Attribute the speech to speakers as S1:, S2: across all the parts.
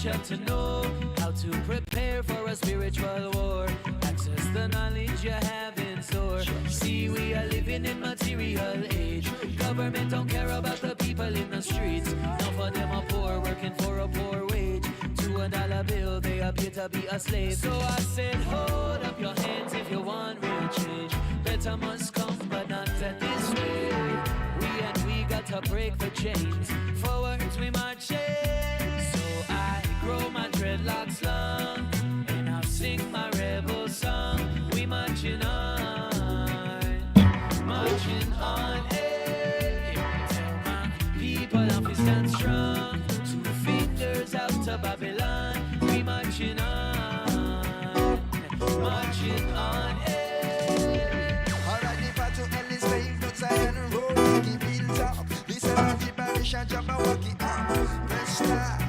S1: essential to know how to prepare for a spiritual war. Access the knowledge you have in store. See, we are living in material age. Government don't care about the people in the streets. None of them are poor, working for a poor wage. $2 bill, they appear to be a slave. So I said, hold up your hands if you want real change. Better must come, but not at this rate. We got to break the chains. Forwards we marching. So I grow my dreadlocks long, and I'll sing my rebel song. We marching on, marching on. Hey, tell my people I'll be stand strong. 2 fingers out to Babylon. We marching on, marching on. Hey.
S2: Alright, the battle hell is paved outside and road. Keep it top. Listen to the parish and drop a walkie. Press start.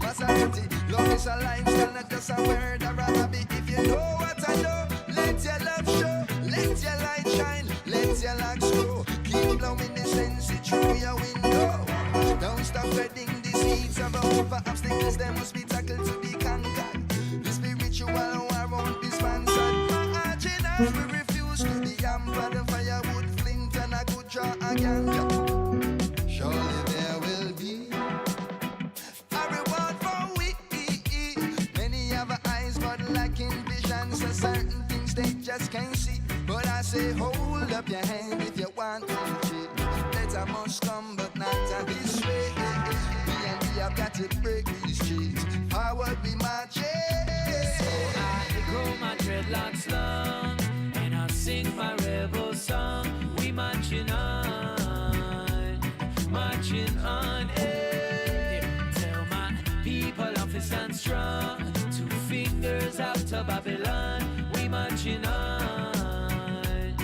S2: Maserati. Love is a lifestyle, not just a word or a habit. If you know what I know, let your love show. Let your light shine. Let your lights grow. Keep blowing the sense through your window. Don't stop spreading the seeds of hope. For obstacles, they must be tackled to be conquered. The spiritual war won't be sponsored. Marching on, we refuse to be hampered. The firewood, flint, and a good draw a ganja. Surely there will be a reward for we. Many have eyes but lacking vision, so certain things they just can't see. But I say hold up your hand if you want to cheat. Better must come but not at this way. Me and we have got to break these chains. Forward we march.
S1: So I grow my dreadlocks long, and I'll sing my rebel song. We marching on, marching on. Hey. Tell my people I'll be stand strong. 2 fingers out to Babylon. We marching on,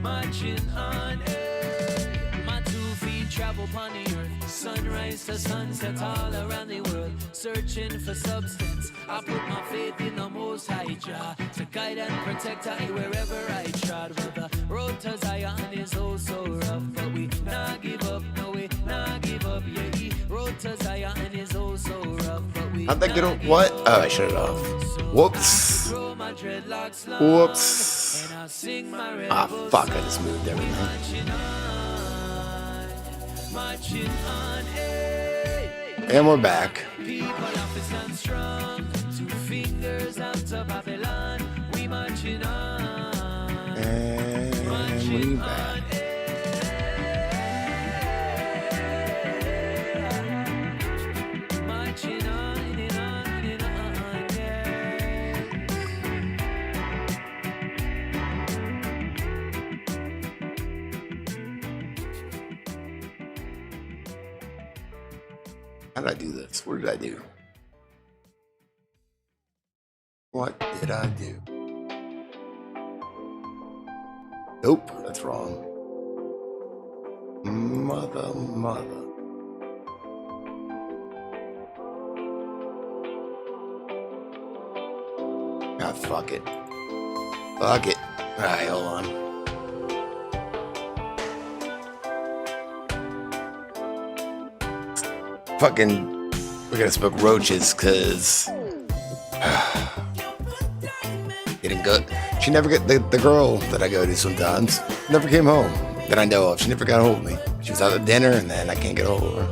S1: marching on. Hey. My 2 feet travel upon the earth. Sunrise to sunset all around the world. Searching for substance. I put my faith in the Most High Jah to guide and protect I wherever I trod. Well, the road to Zion is oh so rough, but we not give up. No, we not give up. Yeah, the road to Zion is oh so rough, but we
S3: How'd that get on? What? Oh, I shut it off. Whoops. Whoops. Ah, fuck, I just moved everything. And we're back. And we're back. How did I do this? What did I do? What did I do? Nope, that's wrong. Mother. Ah, fuck it. Fuck it. Alright, hold on. Fucking, we gotta smoke roaches, cause getting good. She never get the girl that I go to sometimes never came home that I know of. She never got a hold of me. She was out at dinner, and then I can't get a hold of her.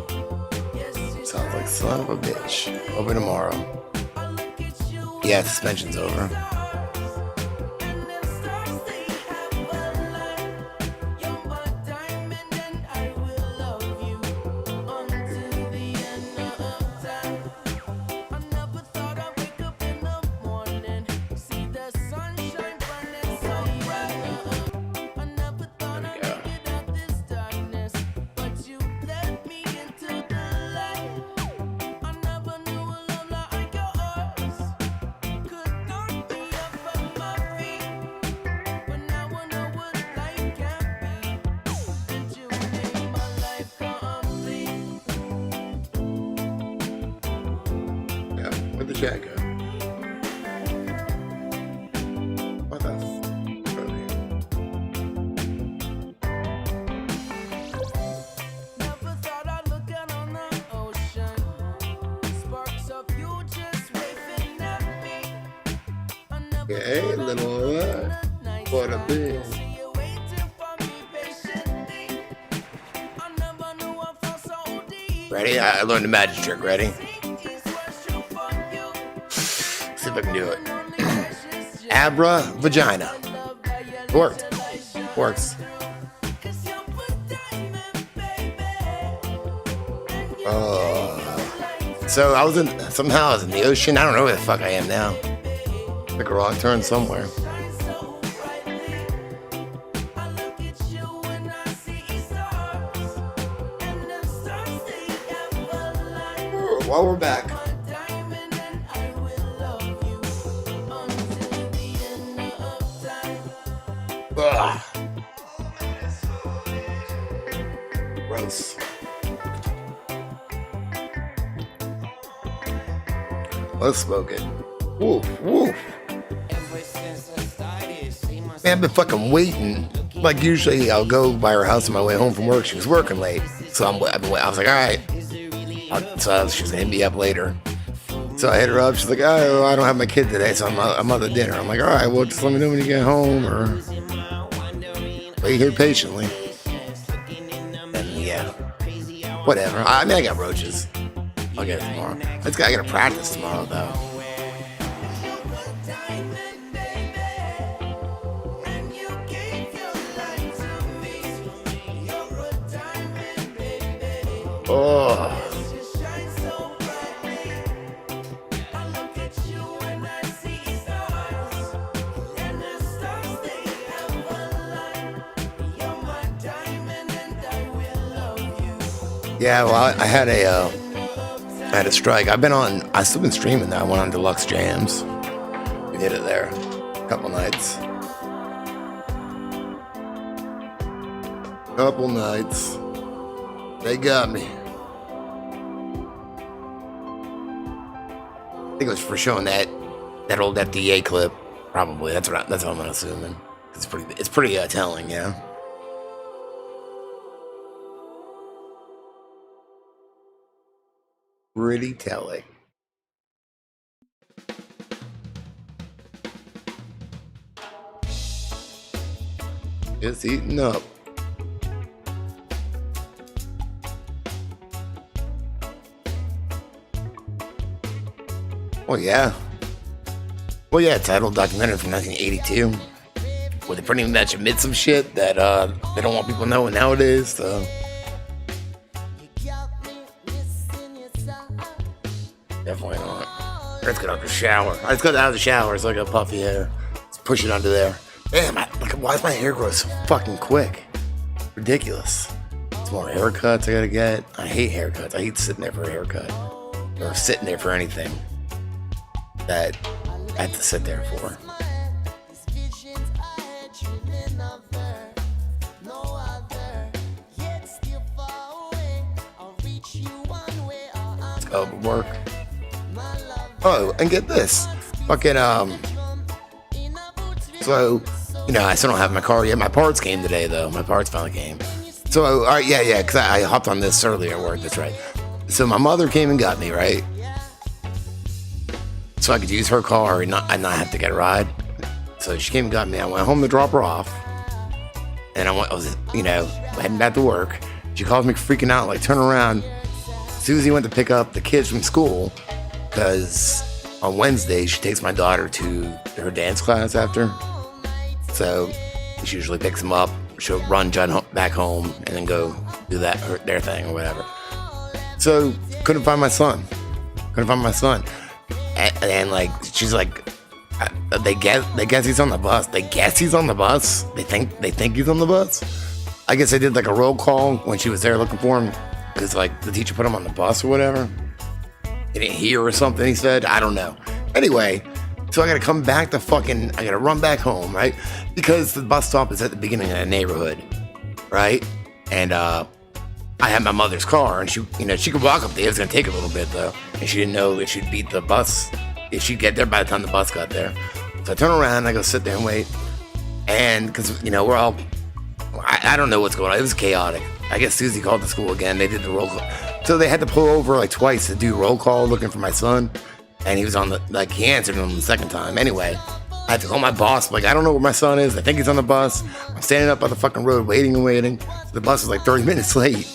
S3: Sounds like son of a bitch. Open tomorrow. Yeah, suspension's over. Where'd the chat go? What the f?
S1: Never thought I'd look out on the ocean. Sparks of future.
S3: Okay, a little what a bit. Ready? I learned the magic trick. Ready? See if I can do it. Abra vagina. Worked. Works. So I was in the ocean. I don't know where the fuck I am now. Like a wrong turn somewhere. While we're back. Ugh. Gross. Let's smoke it. Woof, woof. Man, I've been fucking waiting. Like, usually I'll go by her house on my way home from work. She was working late. So I was like, all right. So she was going to hit me up later. So I hit her up. She's like, oh, I don't have my kid today, so I'm at the dinner. I'm like, all right, well, just let me know when you get home or wait here patiently. And yeah, whatever. I mean, I got roaches. I'll get it tomorrow. I got to practice tomorrow, though. Oh. Yeah, well, I had a strike. I've still been streaming that. I went on Deluxe Jams. We did it there a couple nights. They got me. I think it was for showing that old FDA clip. Probably. That's what I'm assuming. It's pretty telling, yeah. Pretty telling. Just eating up. Well, yeah. It's an old documentary from 1982 where they pretty much admit some shit that they don't want people knowing nowadays, so. Definitely not. Let's get out of the shower. I just got out of the shower, so I got puffy hair. Let's push it under there. Damn, why is my hair grow so fucking quick? Ridiculous. It's more haircuts I gotta get. I hate haircuts. I hate sitting there for a haircut. Or sitting there for anything that I have to sit there for. Let's go to work. Oh, and get this. Fucking, so, I still don't have my car yet. My parts came today, though. My parts finally came. So, all right, yeah, because I hopped on this earlier at work. That's right. So my mother came and got me, right? So I could use her car and not have to get a ride. So she came and got me. I went home to drop her off. And I was heading back to work. She calls me freaking out, like, turn around. Susie went to pick up the kids from school because on Wednesday she takes my daughter to her dance class after. So she usually picks them up. She'll run Judd back home and then go do their thing or whatever. So couldn't find my son. And like she's like, they guess he's on the bus. They guess he's on the bus. They think he's on the bus. I guess I did like a roll call when she was there looking for him because like the teacher put him on the bus or whatever. He didn't hear or something. He said, I don't know. Anyway, so I gotta run back home, right? Because the bus stop is at the beginning of the neighborhood, right? And I had my mother's car, and she could walk up there. It was gonna take a little bit though, and she didn't know if she'd beat the bus, if she'd get there by the time the bus got there. So I turn around, and I go sit there and wait, and because we're all, I don't know what's going on. It was chaotic. I guess Susie called the school again. They did the roll call, so they had to pull over like twice to do roll call looking for my son, and he was on he answered them the second time. Anyway, I had to call my boss. I'm like, I don't know where my son is. I think he's on the bus. I'm standing up on the fucking road waiting and waiting. The bus is like 30 minutes late.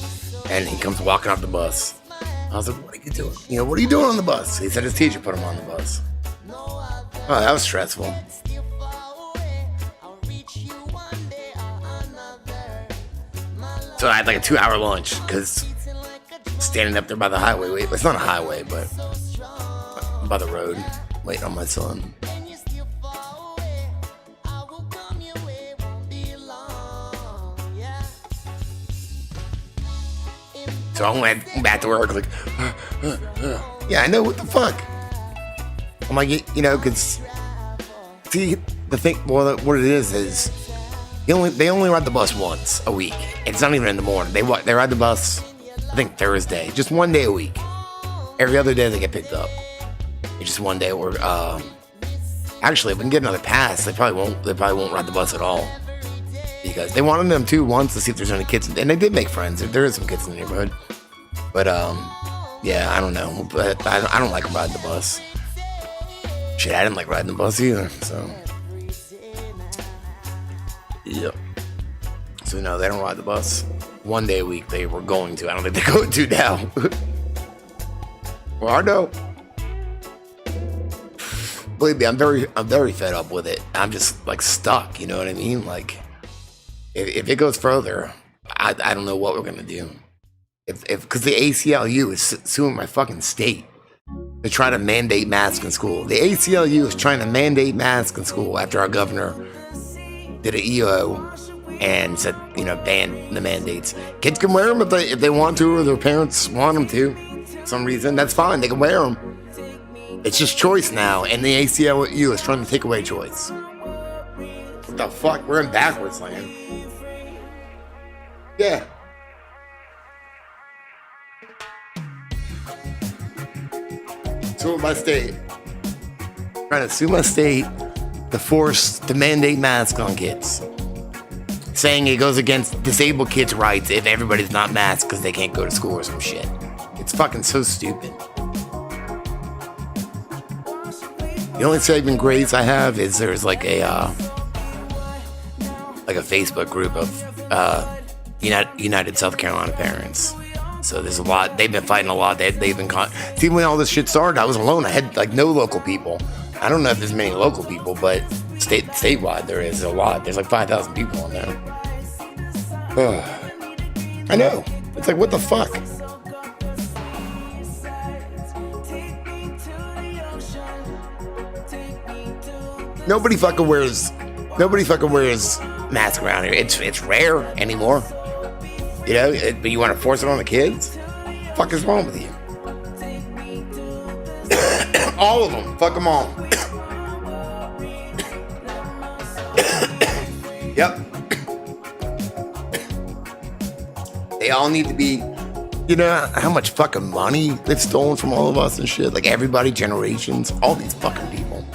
S3: And he comes walking off the bus. I was like, what are you doing? What are you doing on the bus? He said his teacher put him on the bus. Oh, that was stressful. So I had like a 2-hour lunch because standing up there by the highway. Wait, it's not a highway, but by the road, waiting on my son. So I went back to work like, yeah, I know, what the fuck? I'm like, because, see, the thing, well, what it is they only ride the bus once a week. It's not even in the morning. They ride the bus, I think Thursday, just one day a week. Every other day they get picked up. It's just one day. Or actually, if we can get another pass, they probably won't ride the bus at all. Because they wanted them to once to see if there's any kids, and they did make friends. There is some kids in the neighborhood, but yeah, I don't know. But I don't like riding the bus. Shit, I didn't like riding the bus either. So, yep. So no, they don't ride the bus. One day a week they were going to. I don't think they're going to now. Well, I know. Believe me, I'm very fed up with it. I'm just like stuck. You know what I mean? Like. If it goes further, I don't know what we're gonna do. Because the ACLU is suing my fucking state. They're trying to mandate masks in school. The ACLU is trying to mandate masks in school after our governor did an EO and said, ban the mandates. Kids can wear them if they want to, or their parents want them to. For some reason, that's fine. They can wear them. It's just choice now, and the ACLU is trying to take away choice. What the fuck? We're in backwards land. Yeah. Sue my state. Trying to sue my state to mandate masks on kids. Saying it goes against disabled kids' rights if everybody's not masked because they can't go to school or some shit. It's fucking so stupid. The only saving grace I have is there's like a Facebook group of United South Carolina parents. So there's a lot. They've been fighting a lot. They've been see, when all this shit started, I was alone. I had like no local people. I don't know if there's many local people, but statewide there is a lot. There's like 5,000 people on there. I know. It's like, what the fuck? Nobody fucking wears masks around here. It's rare anymore. But you want to force it on the kids? What the fuck is wrong with you? All of them. Fuck them all. Yep. They all need to be, how much fucking money they've stolen from all of us and shit? Like everybody, generations, all these fucking people.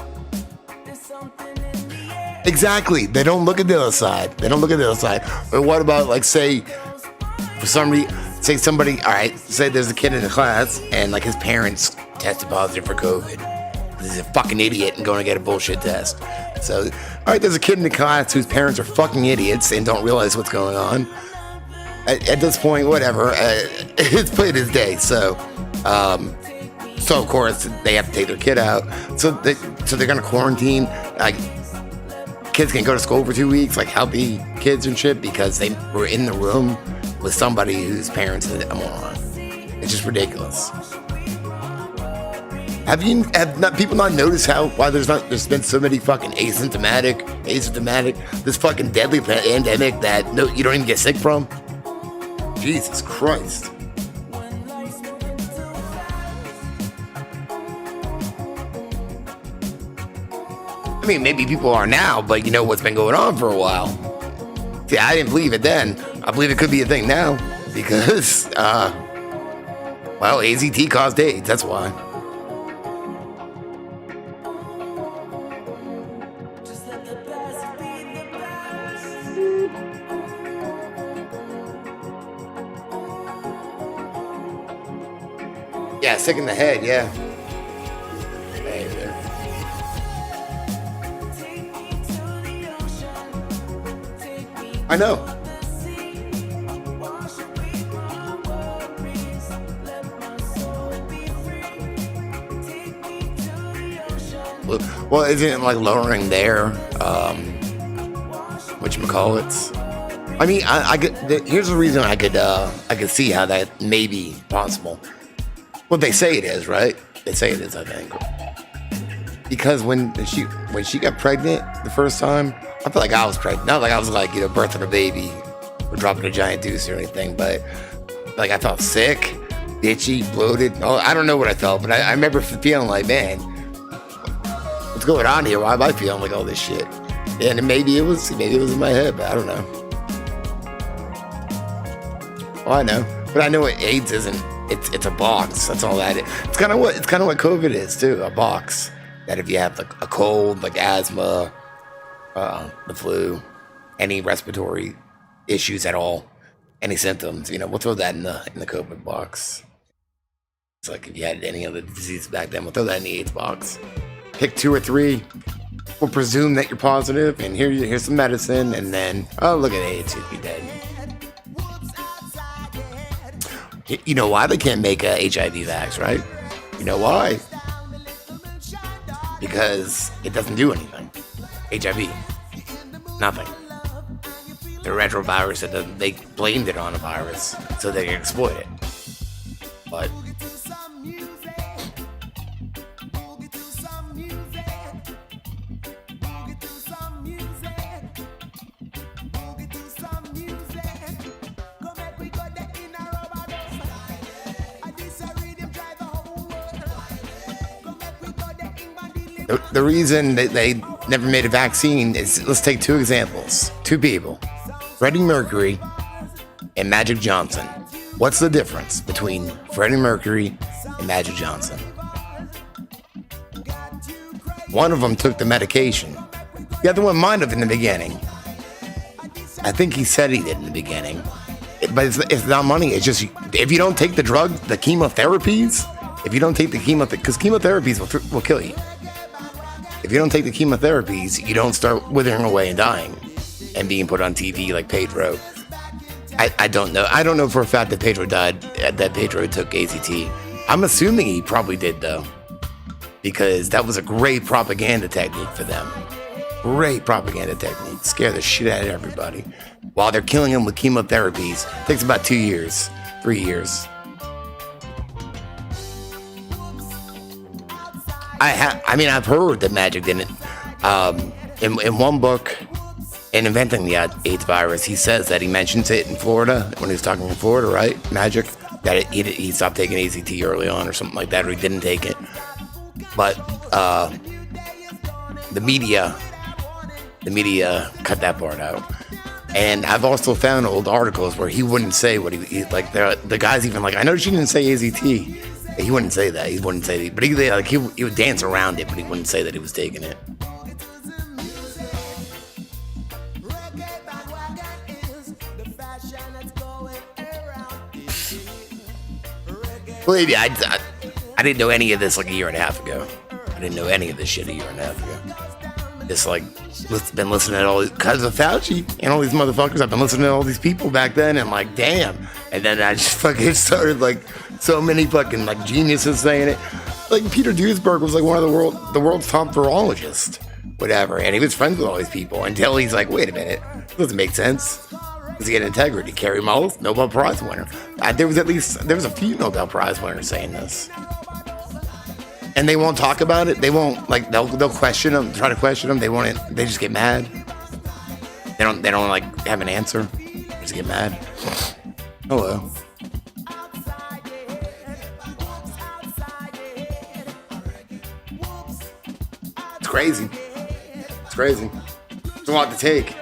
S3: Exactly. They don't look at the other side. But what about, like, say, for some reason, say somebody, all right, say there's a kid in the class and, like, his parents tested positive for COVID. He's a fucking idiot and going to get a bullshit test. So, all right, there's a kid in the class whose parents are fucking idiots and don't realize what's going on. At this point, whatever, it's played his day. So of course, they have to take their kid out. So they're going to quarantine, like, kids can go to school for 2 weeks, like healthy kids and shit, because they were in the room with somebody whose parents had a moron. It's just ridiculous. Have people not noticed why there's been so many fucking asymptomatic, this fucking deadly pandemic that you don't even get sick from? Jesus Christ. I mean, maybe people are now, but you know what's been going on for a while. See, I didn't believe it then. I believe it could be a thing now because, AZT caused AIDS. That's why. Yeah, sick in the head, yeah. Hey there. I know. Well, isn't it like lowering their whatchamacallits? I mean, here's the reason I could see how that may be possible. Well, they say it is, right? They say it is, I think. Because when she got pregnant the first time, I felt like I was pregnant. Not like I was like, birthing a baby or dropping a giant deuce or anything, but like I felt sick, itchy, bloated. Oh, I don't know what I felt, but I remember feeling like, man, what's going on here? Why am I feeling like all this shit? And maybe it was in my head, but I don't know. Well, I know, but I know what AIDS isn't. It's a box. That's all that is. It's kind of what COVID is too. A box that if you have like a cold, like asthma, the flu, any respiratory issues at all, any symptoms, we'll throw that in the COVID box. It's like if you had any other disease back then, we'll throw that in the AIDS box. Pick 2 or 3. We'll presume that you're positive, and here's some medicine, and then look at AIDS, you'd be dead. You know why they can't make a HIV vax, right? You know why? Because it doesn't do anything. HIV, nothing. The retrovirus, they blamed it on a virus so they can exploit it. But the reason that they never made a vaccine is, let's take 2 examples. 2 people, Freddie Mercury and Magic Johnson. What's the difference between Freddie Mercury and Magic Johnson? One of them took the medication. The other one might have in the beginning. I think he said he did in the beginning. But it's not money. It's just, if you don't take the drug, the chemotherapies, if you don't take the because chemotherapies will kill you. If you don't take the chemotherapies, you don't start withering away and dying and being put on TV like Pedro. I don't know. I don't know for a fact that Pedro died, that Pedro took AZT. I'm assuming he probably did, though, because that was a great propaganda technique for them. Great propaganda technique. Scare the shit out of everybody. While they're killing them with chemotherapies. It takes about 2 years, 3 years. I've heard that Magic didn't. In one book, in Inventing the AIDS Virus, he says that he mentions it in Florida, when he was talking in Florida, right? Magic, that he stopped taking AZT early on or something like that, or he didn't take it. But the media cut that part out. And I've also found old articles where he wouldn't say what he like. The guy's even like, I know she didn't say AZT. He wouldn't say that. He wouldn't say that. But he would dance around it, but he wouldn't say that he was taking it. Believe me, I didn't know any of this like a year and a half ago. I didn't know any of this shit a year and a half ago. Just like, been listening to all these, because of Fauci and all these motherfuckers. I've been listening to all these people back then, and like, damn. And then I just fucking started like, so many fucking like geniuses saying it. Like Peter Duesberg was like one of the world's top virologists, whatever, and he was friends with all these people until he's like, wait a minute, this doesn't make sense. Does he get integrity? Carrie Mullis, Nobel Prize winner. There was a few Nobel Prize winners saying this, and they won't talk about it. They won't like they'll question them, try to question them. They won't. They just get mad. They don't like have an answer. They just get mad. Hello. It's crazy. It's crazy. It's a lot to take.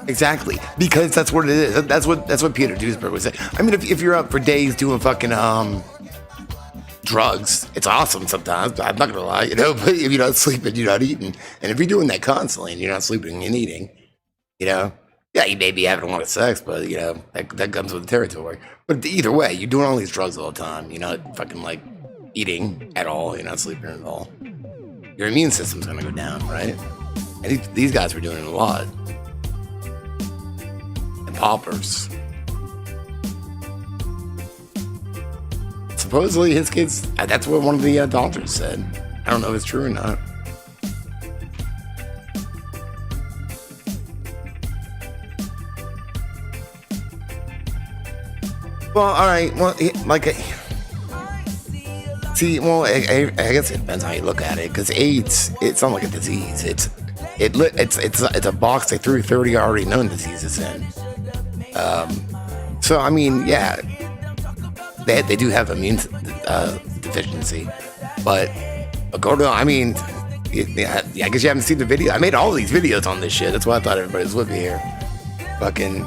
S3: Exactly, because that's what it is. That's what Peter Duesberg was saying. I mean, if you're up for days doing fucking drugs, it's awesome sometimes. I'm not gonna lie, but if you're not sleeping, you're not eating, and if you're doing that constantly and you're not sleeping and eating, Yeah, you may be having a lot of sex, but you know that comes with the territory. But either way, you're doing all these drugs all the time. You're not fucking like eating at all. You're not sleeping at all. Your immune system's gonna go down, right? And these guys were doing it a lot. And poppers. Supposedly his kids. That's what one of the doctors said. I don't know if it's true or not. Well, all right. Well, like, see, well, I guess it depends how you look at it. Because AIDS, it's not like a disease. It's a box they threw 30 already known diseases in. So I mean, yeah, they do have immune deficiency, but I mean, I guess you haven't seen the video. I made all these videos on this shit. That's why I thought everybody was with me here. Fucking,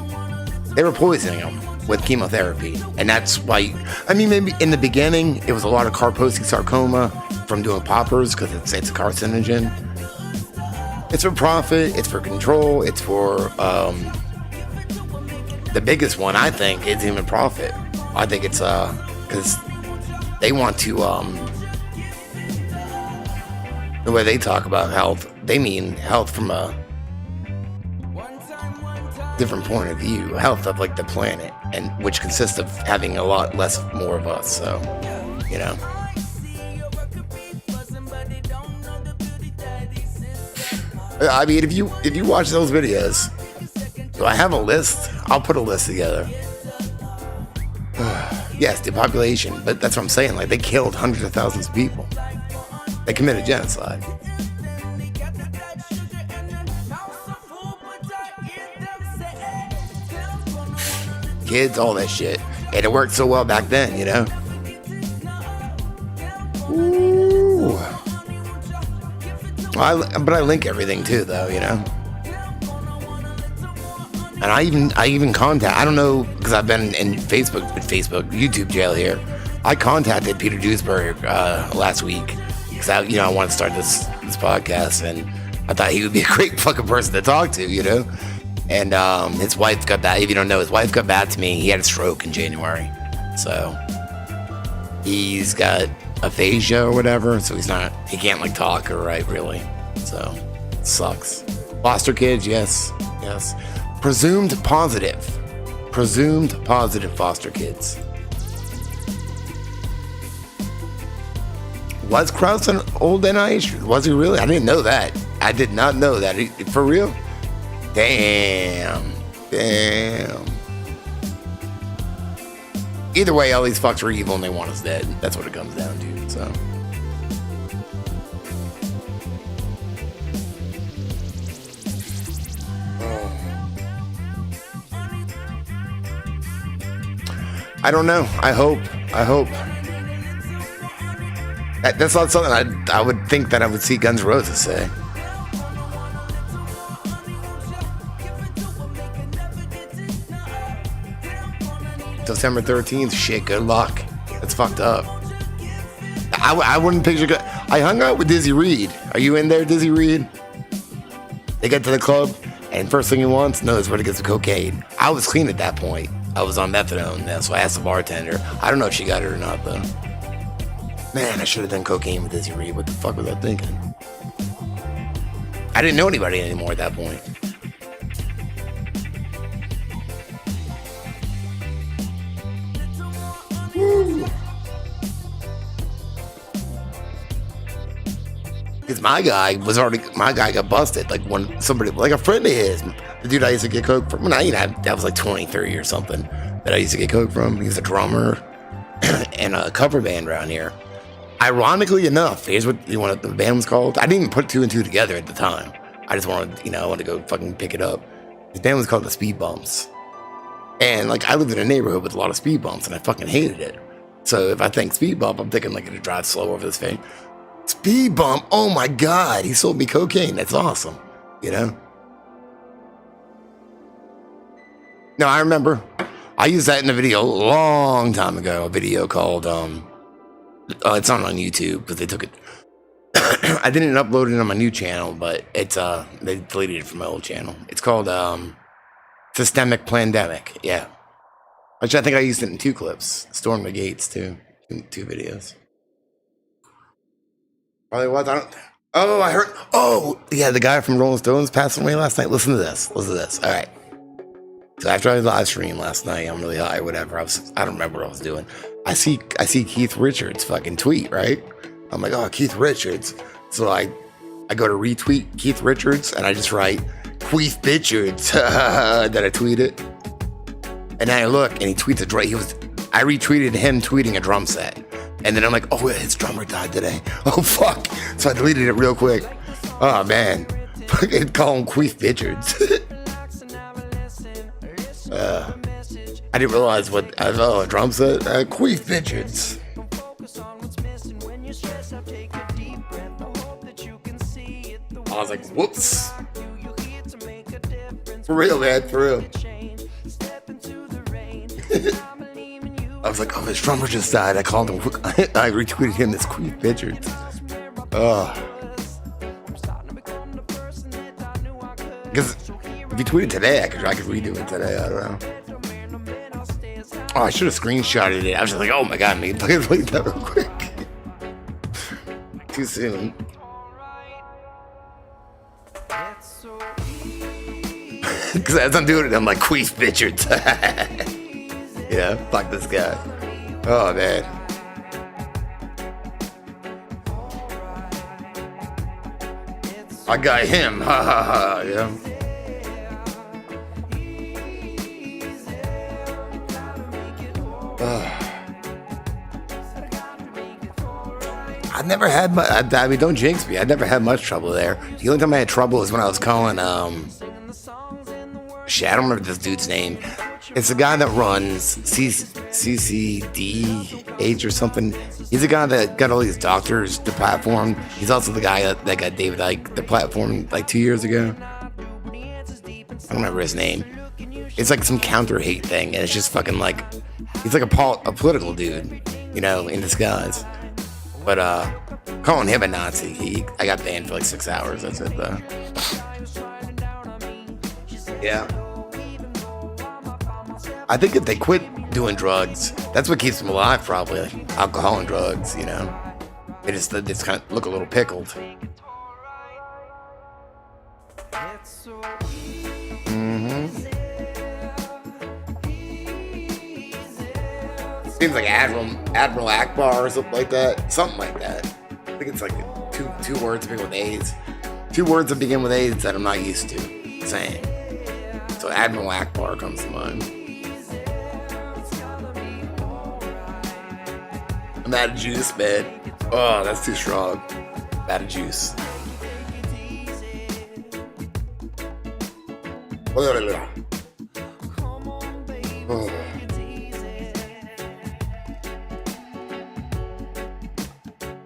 S3: they were poisoning them with chemotherapy, and that's why. I mean, maybe in the beginning it was a lot of Kaposi sarcoma from doing poppers because it's a carcinogen. It's for profit. It's for control. It's for the biggest one. I think is even profit. I think it's because they want to the way they talk about health, they mean health from a different point of view, health of like the planet, and which consists of having a lot more of us. So, you know. I mean, if you watch those videos, do I have a list? I'll put a list together. Yes, depopulation, but that's what I'm saying. Like, they killed hundreds of thousands of people. They committed genocide. Kids, all that shit. And it worked so well back then, you know? Ooh. But I link everything too, though, you know? And I even contact, I don't know, because I've been in YouTube jail here. I contacted Peter Duesberg last week because I wanted to start this podcast, and I thought he would be a great fucking person to talk to, you know? And his wife got back. If you don't know, his wife got back to me. He had a stroke in January, so he's got aphasia or whatever. So he can't like talk or write really. So it sucks. Foster kids, yes. Presumed positive foster kids. Was Krause an old NIH? Was he really? I didn't know that. I did not know that. For real? Damn. Either way, all these fucks are evil and they want us dead. That's what it comes down to, so. I don't know. I hope. That's not something I would think that I would see Guns N' Roses say. December 13th, shit, good luck. That's fucked up. I wouldn't picture. I hung out with Dizzy Reed. Are you in there, Dizzy Reed? They get to the club, and first thing he wants knows where to get the cocaine. I was clean at that point. I was on methadone, so I asked the bartender. I don't know if she got it or not, though. Man, I should have done cocaine with Dizzy Reed. What the fuck was I thinking? I didn't know anybody anymore at that point. Because my guy got busted. Like when somebody, like a friend of his, the dude I used to get coke from, that was like 20, 30 or something that I used to get coke from. He was a drummer in a cover band around here. Ironically enough, here's what the band was called. I didn't even put two and two together at the time. I just wanted, I wanted to go fucking pick it up. His band was called the Speed Bumps. And like I lived in a neighborhood with a lot of speed bumps and I fucking hated it. So if I think speed bump, I'm thinking like it'll drive slow over this thing. Speed bump, oh my God, he sold me cocaine. That's awesome, No, I remember. I used that in a video a long time ago. A video called it's not on YouTube because they took it. I didn't upload it on my new channel, but it's they deleted it from my old channel. It's called Systemic Pandemic, yeah. Which I think I used it in 2 clips. Storm the Gates, too. In 2 videos. Probably was. I don't. Oh, I heard. Oh, yeah, the guy from Rolling Stones passed away last night. Listen to this. Listen to this. All right. So after I live stream last night, I'm really high, whatever. I don't remember what I was doing. I see Keith Richards fucking tweet, right? I'm like, oh, Keith Richards. So I go to retweet Keith Richards and I just write Queef Bitchards. That I tweeted. And then I look and he tweets a drum. I retweeted him tweeting a drum set. And then I'm like, oh, his drummer died today. Oh, fuck. So I deleted it real quick. Oh, man. Fucking call him Queef Bitchards. I didn't realize what, a drum set? Queef Bitchards. I was like, whoops. For real, man, for real. I was like, oh, his drummer just died. I called him. I retweeted him as Queef Bitchards. Because if you tweet it today, I could redo it today. I don't know. Oh, I should have screenshotted it. I was just like, oh my god, man, fucking delete that real quick. Too soon. Because as I'm doing it, I'm like, Queef Bitchards. Yeah, fuck this guy. Oh, man. I got him. Ha ha ha. Yeah. I've never had much. I mean, don't jinx me. I never had much trouble there. The only time I had trouble is when I was calling, shit, I don't remember this dude's name. It's the guy that runs CCDH or something. He's the guy that got all these doctors to platform. He's also the guy that got David Icke the platform like 2 years ago. I don't remember his name. It's like some counter hate thing, and it's just fucking like, he's like a political dude, you know, in disguise. But calling him a Nazi, I got banned for like 6 hours. That's it though. Yeah. I think if they quit doing drugs, that's what keeps them alive, probably. Like alcohol and drugs, you know. They just kind of look a little pickled. Seems like Admiral Akbar or something like that. Something like that. I think it's like two words that begin with A's. 2 words that begin with A's that I'm not used to saying. So Admiral Akbar comes to mind. I'm out of juice, man. Oh, that's too strong. Out of juice. Oh.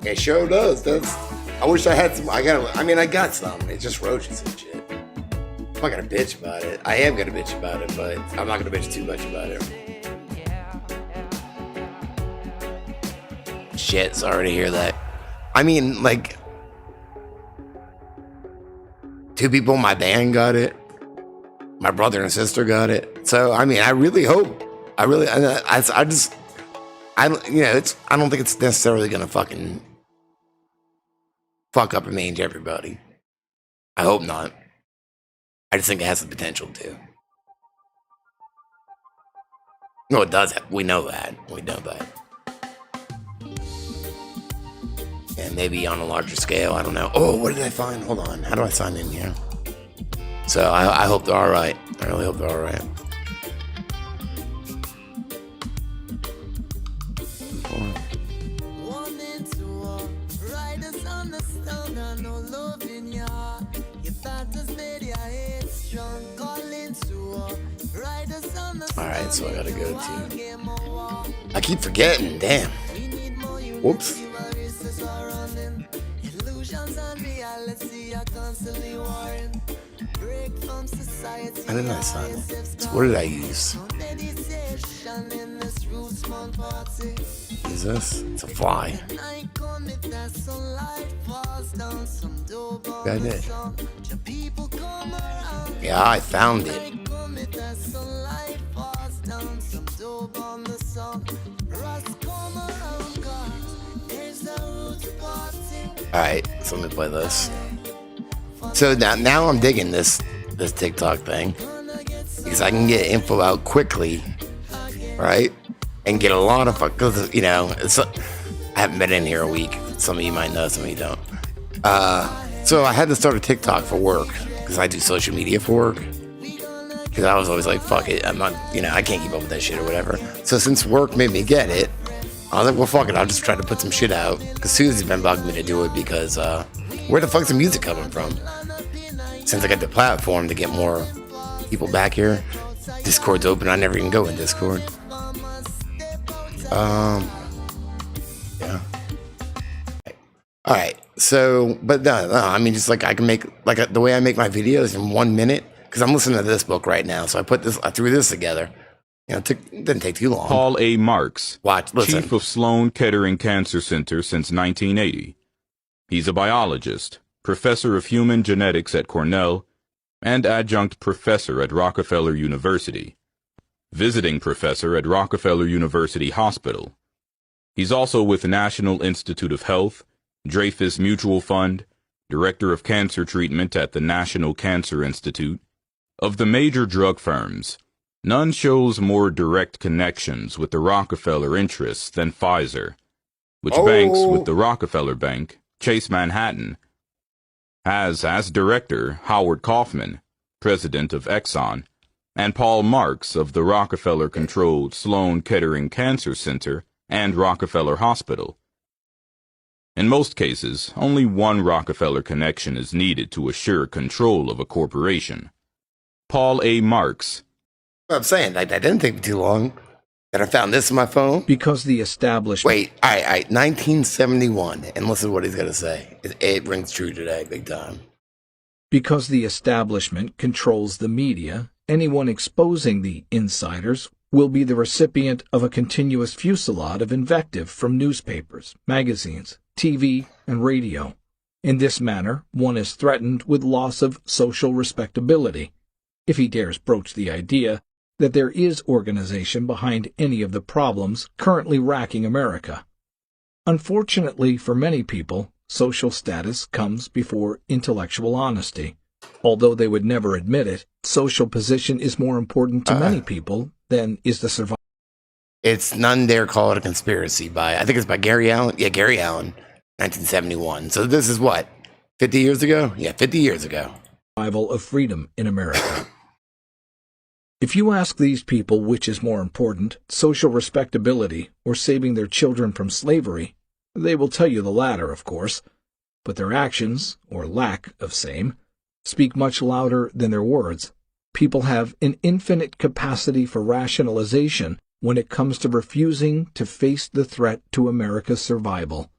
S3: It sure does. I wish I had some. I got some. It's just roaches and shit. I'm not gonna bitch about it. I am gonna bitch about it, but I'm not gonna bitch too much about it. Shit, sorry to hear that. I mean, like, 2 people in my band got it. My brother and sister got it. So, I mean, I really hope. I don't think it's necessarily gonna fucking fuck up and mange everybody. I hope not. I just think it has the potential to. No, it does. We know that. And maybe on a larger scale, I don't know. Oh, what did I find? Hold on. How do I sign in here? So I hope they're all right. I really hope they're all right. Alright, so I gotta go to... I keep forgetting, damn. Whoops. How did I sign it? So what did I use? Is this? It's a fly. I did. Yeah, I found it. All right, so let me play this. So now I'm digging this TikTok thing because I can get info out quickly, right? And get a lot of because I haven't been in here a week. Some of you might know, some of you don't. So I had to start a TikTok for work because I do social media for work. Because I was always like, fuck it, I'm not, I can't keep up with that shit or whatever. So since work made me get it, I was like, well, fuck it, I'll just try to put some shit out. Because Susie's been bugging me to do it because where the fuck's the music coming from? Since I got the platform to get more people back here, Discord's open. I never even go in Discord. Yeah. All right. So, but no, I mean, just like I can make like the way I make my videos in 1 minute. Because I'm listening to this book right now, so I threw this together. It didn't take too long.
S4: Paul A. Marks,
S3: Listen.
S4: Chief of Sloan Kettering Cancer Center since 1980. He's a biologist, professor of human genetics at Cornell, and adjunct professor at Rockefeller University, visiting professor at Rockefeller University Hospital. He's also with the National Institute of Health, Dreyfus Mutual Fund, director of cancer treatment at the National Cancer Institute. Of the major drug firms, none shows more direct connections with the Rockefeller interests than Pfizer, which banks with the Rockefeller Bank, Chase Manhattan, has as director Howard Kaufman, president of Exxon, and Paul Marks of the Rockefeller-controlled Sloan Kettering Cancer Center and Rockefeller Hospital. In most cases, only one Rockefeller connection is needed to assure control of a corporation. Paul A. Marks.
S3: I'm saying, that didn't take me too long that I found this in my phone.
S5: Because the establishment...
S3: Wait, all right, 1971, and listen to what he's going to say. It rings true today, big time.
S5: Because the establishment controls the media, anyone exposing the insiders will be the recipient of a continuous fusillade of invective from newspapers, magazines, TV, and radio. In this manner, one is threatened with loss of social respectability, if he dares broach the idea that there is organization behind any of the problems currently racking America. Unfortunately for many people, social status comes before intellectual honesty. Although they would never admit it, social position is more important to many people than is the survival.
S3: It's None Dare Call It a Conspiracy I think it's by Gary Allen. Yeah, Gary Allen, 1971. So this is what, 50 years ago? Yeah, 50 years ago.
S5: Of freedom in America. If you ask these people which is more important, social respectability or saving their children from slavery, they will tell you the latter, of course, but their actions, or lack of same, speak much louder than their words. People have an infinite capacity for rationalization when it comes to refusing to face the threat to America's survival.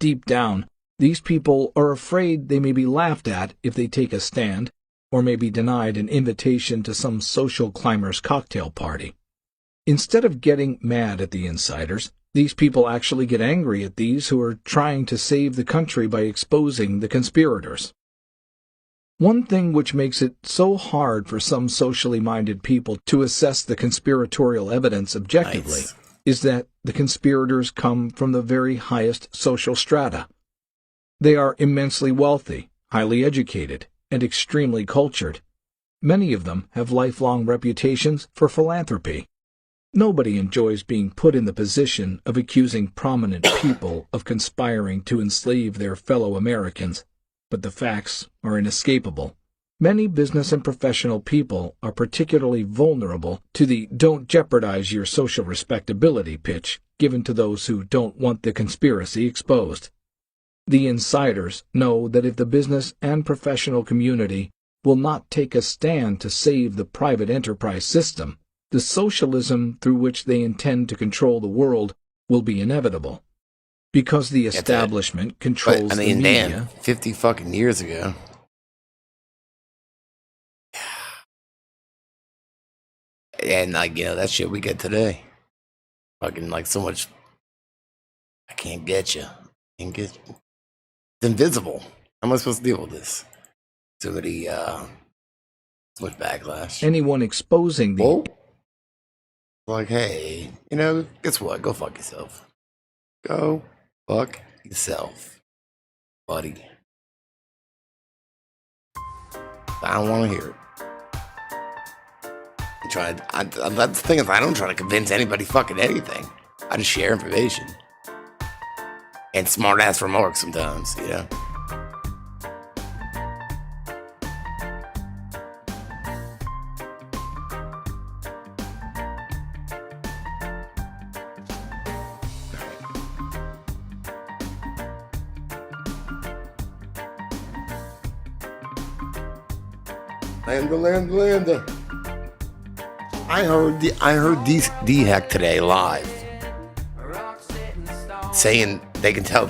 S5: Deep down, these people are afraid they may be laughed at if they take a stand, or may be denied an invitation to some social climber's cocktail party. Instead of getting mad at the insiders, these people actually get angry at these who are trying to save the country by exposing the conspirators. One thing which makes it so hard for some socially minded people to assess the conspiratorial evidence objectively is that the conspirators come from the very highest social strata. They are immensely wealthy, highly educated, and extremely cultured. Many of them have lifelong reputations for philanthropy. Nobody enjoys being put in the position of accusing prominent people of conspiring to enslave their fellow Americans, but the facts are inescapable. Many business and professional people are particularly vulnerable to the "don't jeopardize your social respectability" pitch given to those who don't want the conspiracy exposed. The insiders know that if the business and professional community will not take a stand to save the private enterprise system, the socialism through which they intend to control the world will be inevitable. Because the establishment controls the media.
S3: Dan, 50 fucking years ago. And that shit we get today. Fucking so much. I can't get you. It's invisible. How am I supposed to deal with this? So much backlash.
S5: Anyone exposing the...
S3: Whoa. Hey, guess what? Go fuck yourself. Go fuck yourself. buddy. I don't want to hear it. That's the thing is, I don't try to convince anybody fucking anything. I just share information. And smart ass remarks sometimes, you know? Landa. I heard D-Hack today live saying they can tell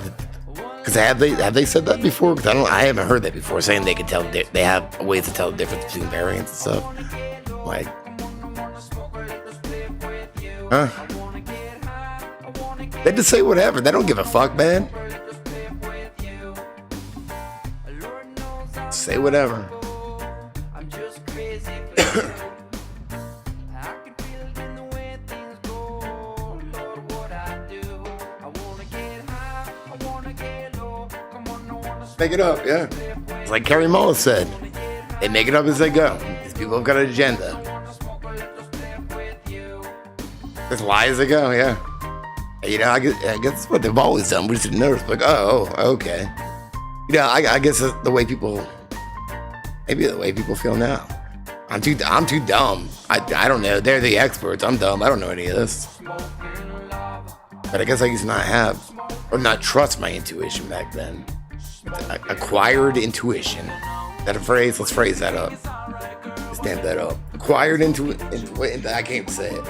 S3: because have they said that before? Because I haven't heard that before. Saying they can tell they have ways to tell the difference between variants and stuff. Like, huh? They just say whatever. They don't give a fuck, man. Say whatever. Make it up, yeah. It's like Kerry Mullis said. They make it up as they go. These people have got an agenda. Just lie as they go, yeah. You know, I guess that's what they've always done. We just didn't notice. Like, oh, okay. You know, I guess that's the way people, maybe the way people feel now. I'm too dumb. I don't know. They're the experts. I'm dumb. I don't know any of this. But I guess I used to not have, or not trust my intuition back then. Acquired intuition. Is that a phrase? Let's phrase that up. Stamp that up. Acquired intuition. I can't say it.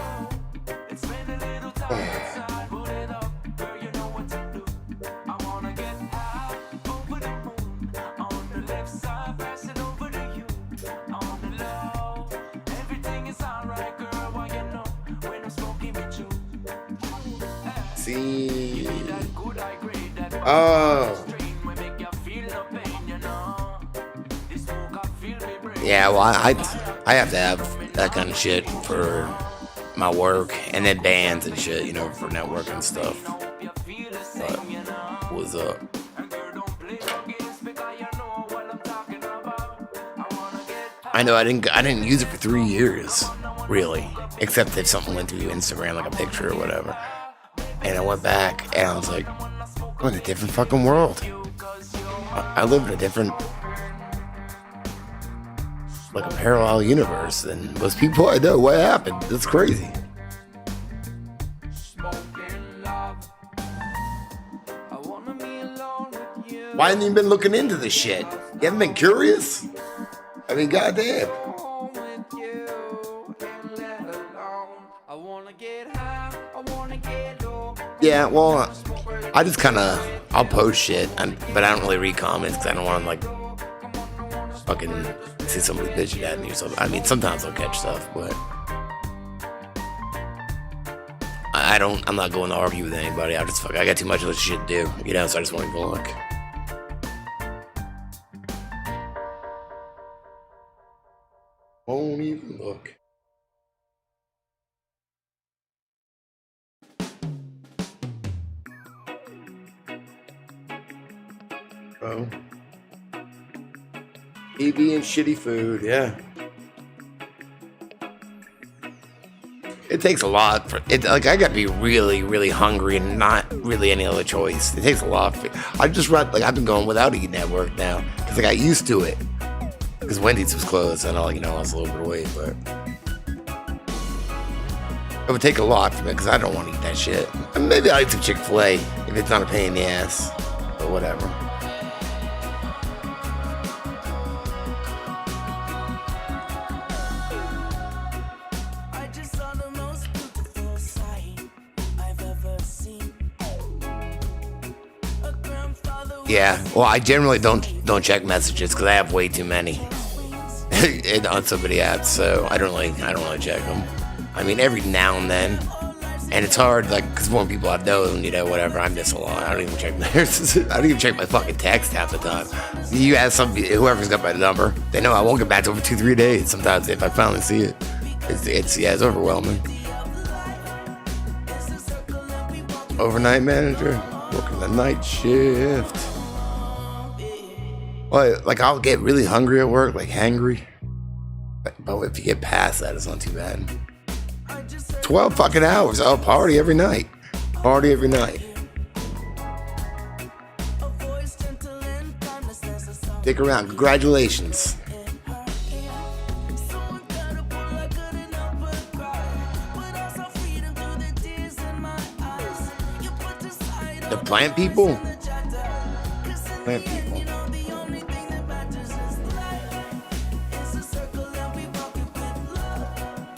S3: See. Oh. Yeah, well, I have to have that kind of shit for my work and then bands and shit, you know, for networking and stuff. But what's up? I know I didn't use it for 3 years, really, except if something went through Instagram, like a picture or whatever. And I went back and I was like, I'm in a different fucking world. I live in a different, like a parallel universe than most people I know. What happened? That's crazy. Why haven't you been looking into this shit? You haven't been curious? I mean, goddamn. Yeah, well, I just kind of, I'll post shit, but I don't really read comments because I don't want to, like, fucking see somebody bitching at me or something. I mean, sometimes I'll catch stuff, but I'm not going to argue with anybody. I got too much of this shit to do, you know, so I just won't even look. Won't even look. Oh. TV and shitty food, yeah. It takes a lot for it. Like, I gotta be really, really hungry and not really any other choice. It takes a lot. I've been going without eating at work now because I got used to it. Because Wendy's was closed, and I was a little overweight, but it would take a lot for me because I don't want to eat that shit. And maybe I'll eat some Chick-fil-A if it's not a pain in the ass, or whatever. Yeah, well, I generally don't check messages because I have way too many on so many apps, so I don't really check them. I mean, every now and then, and it's hard, like, because more people I've known, you know, whatever. I miss a lot. I don't even check theirs. I don't even check my fucking text half the time. You ask whoever's got my number, they know I won't get back to over 2-3 days. Sometimes if I finally see it, it's overwhelming. Overnight manager, working the night shift. Well, like I'll get really hungry at work, like hangry. But if you get past that, it's not too bad. 12 fucking hours. I'll party every night. Party every night. Stick around. Congratulations. The plant people? Plant people.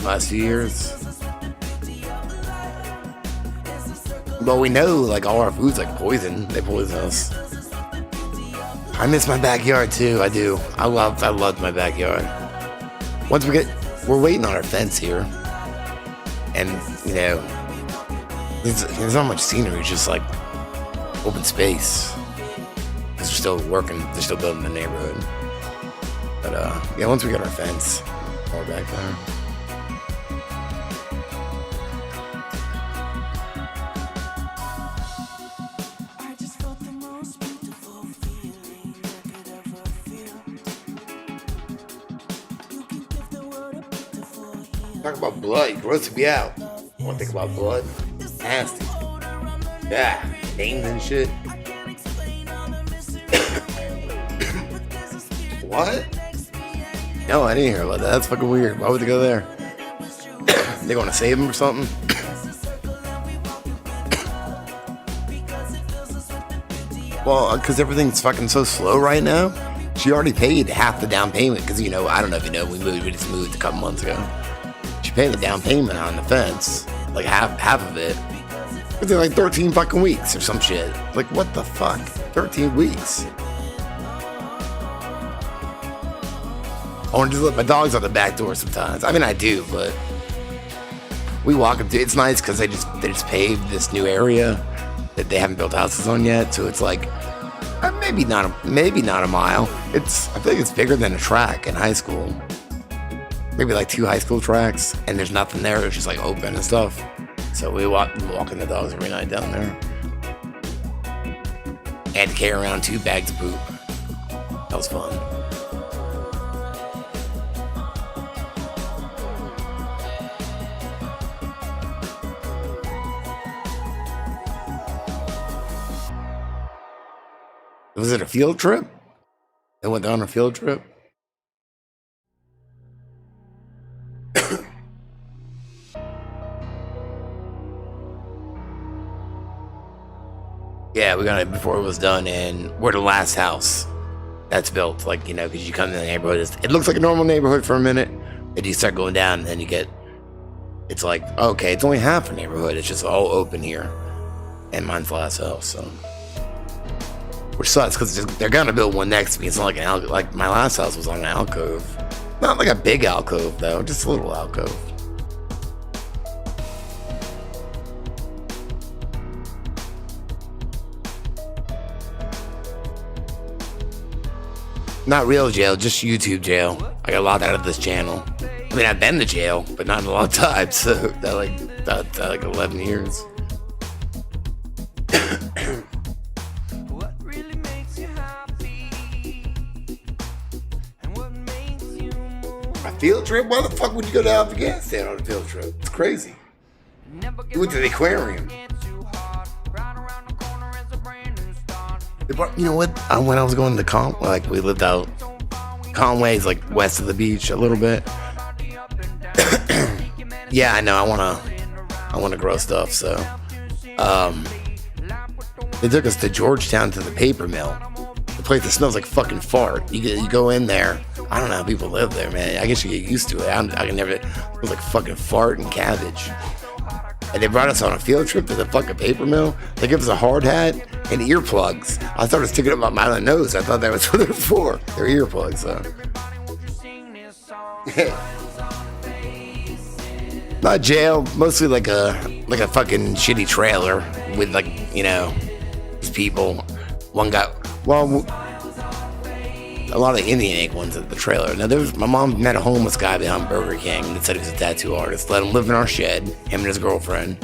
S3: Last few years. Well, we know like all our food's like poison. They poison us. I miss my backyard too. I do. I love my backyard. Once we're waiting on our fence here, and you know, there's not much scenery. It's just like open space. Because they're still working. They're still building the neighborhood. But yeah, once we get our fence, we're back there. Talk about blood, it grosses me out. I want to think about blood. Nasty. Yeah, names and shit. What? No, I didn't hear about that. That's fucking weird. Why would they go there? They want to save him or something? Well, because everything's fucking so slow right now. She already paid half the down payment because, you know, I don't know if you know, we just moved a couple months ago. She paid the down payment on the fence, like half of it. Within like 13 fucking weeks or some shit. Like, what the fuck? 13 weeks. I want to just let my dogs out the back door sometimes. I mean, I do, but we walk up to. It's nice because they just paved this new area that they haven't built houses on yet. So it's like maybe not a mile. I think it's bigger than a track in high school. Maybe like 2 high school tracks, and there's nothing there. It's just like open and stuff. So we walking the dogs every night down there. Had to carry around 2 bags of poop. That was fun. Was it a field trip? They went on a field trip? Yeah, we got it before it was done, and we're the last house that's built. Like, you know, because you come to the neighborhood, it looks like a normal neighborhood for a minute, and you start going down, and then it's like, okay, it's only half a neighborhood. It's just all open here, and mine's the last house, so. Which sucks, because they're gonna build one next to me. It's not like an alcove. Like, my last house was on an alcove. Not like a big alcove, though, just a little alcove. Not real jail, just YouTube jail. I got locked out of this channel. I mean, I've been to jail, but not in a long time. So that like 11 years.
S1: What really makes you happy? And what makes you move?
S3: A field trip? Why the fuck would you go to Afghanistan on a field trip? It's crazy. You went to the aquarium. You know what? When I was going to we lived out. Conway's like west of the beach a little bit. Yeah, I know. I wanna grow stuff. So, they took us to Georgetown to the paper mill. The place that smells like fucking fart. You go in there. I don't know how people live there, man. I guess you get used to it. I can never. It was like fucking fart and cabbage. And they brought us on a field trip to the fucking paper mill. They gave us a hard hat and earplugs. I started sticking up my nose. I thought that was what they were for. They're earplugs, so. Not jail, mostly like a fucking shitty trailer with like, you know, these people. One guy, well, a lot of Indian ink ones at the trailer. Now my mom met a homeless guy behind Burger King that said he was a tattoo artist. Let him live in our shed, him and his girlfriend.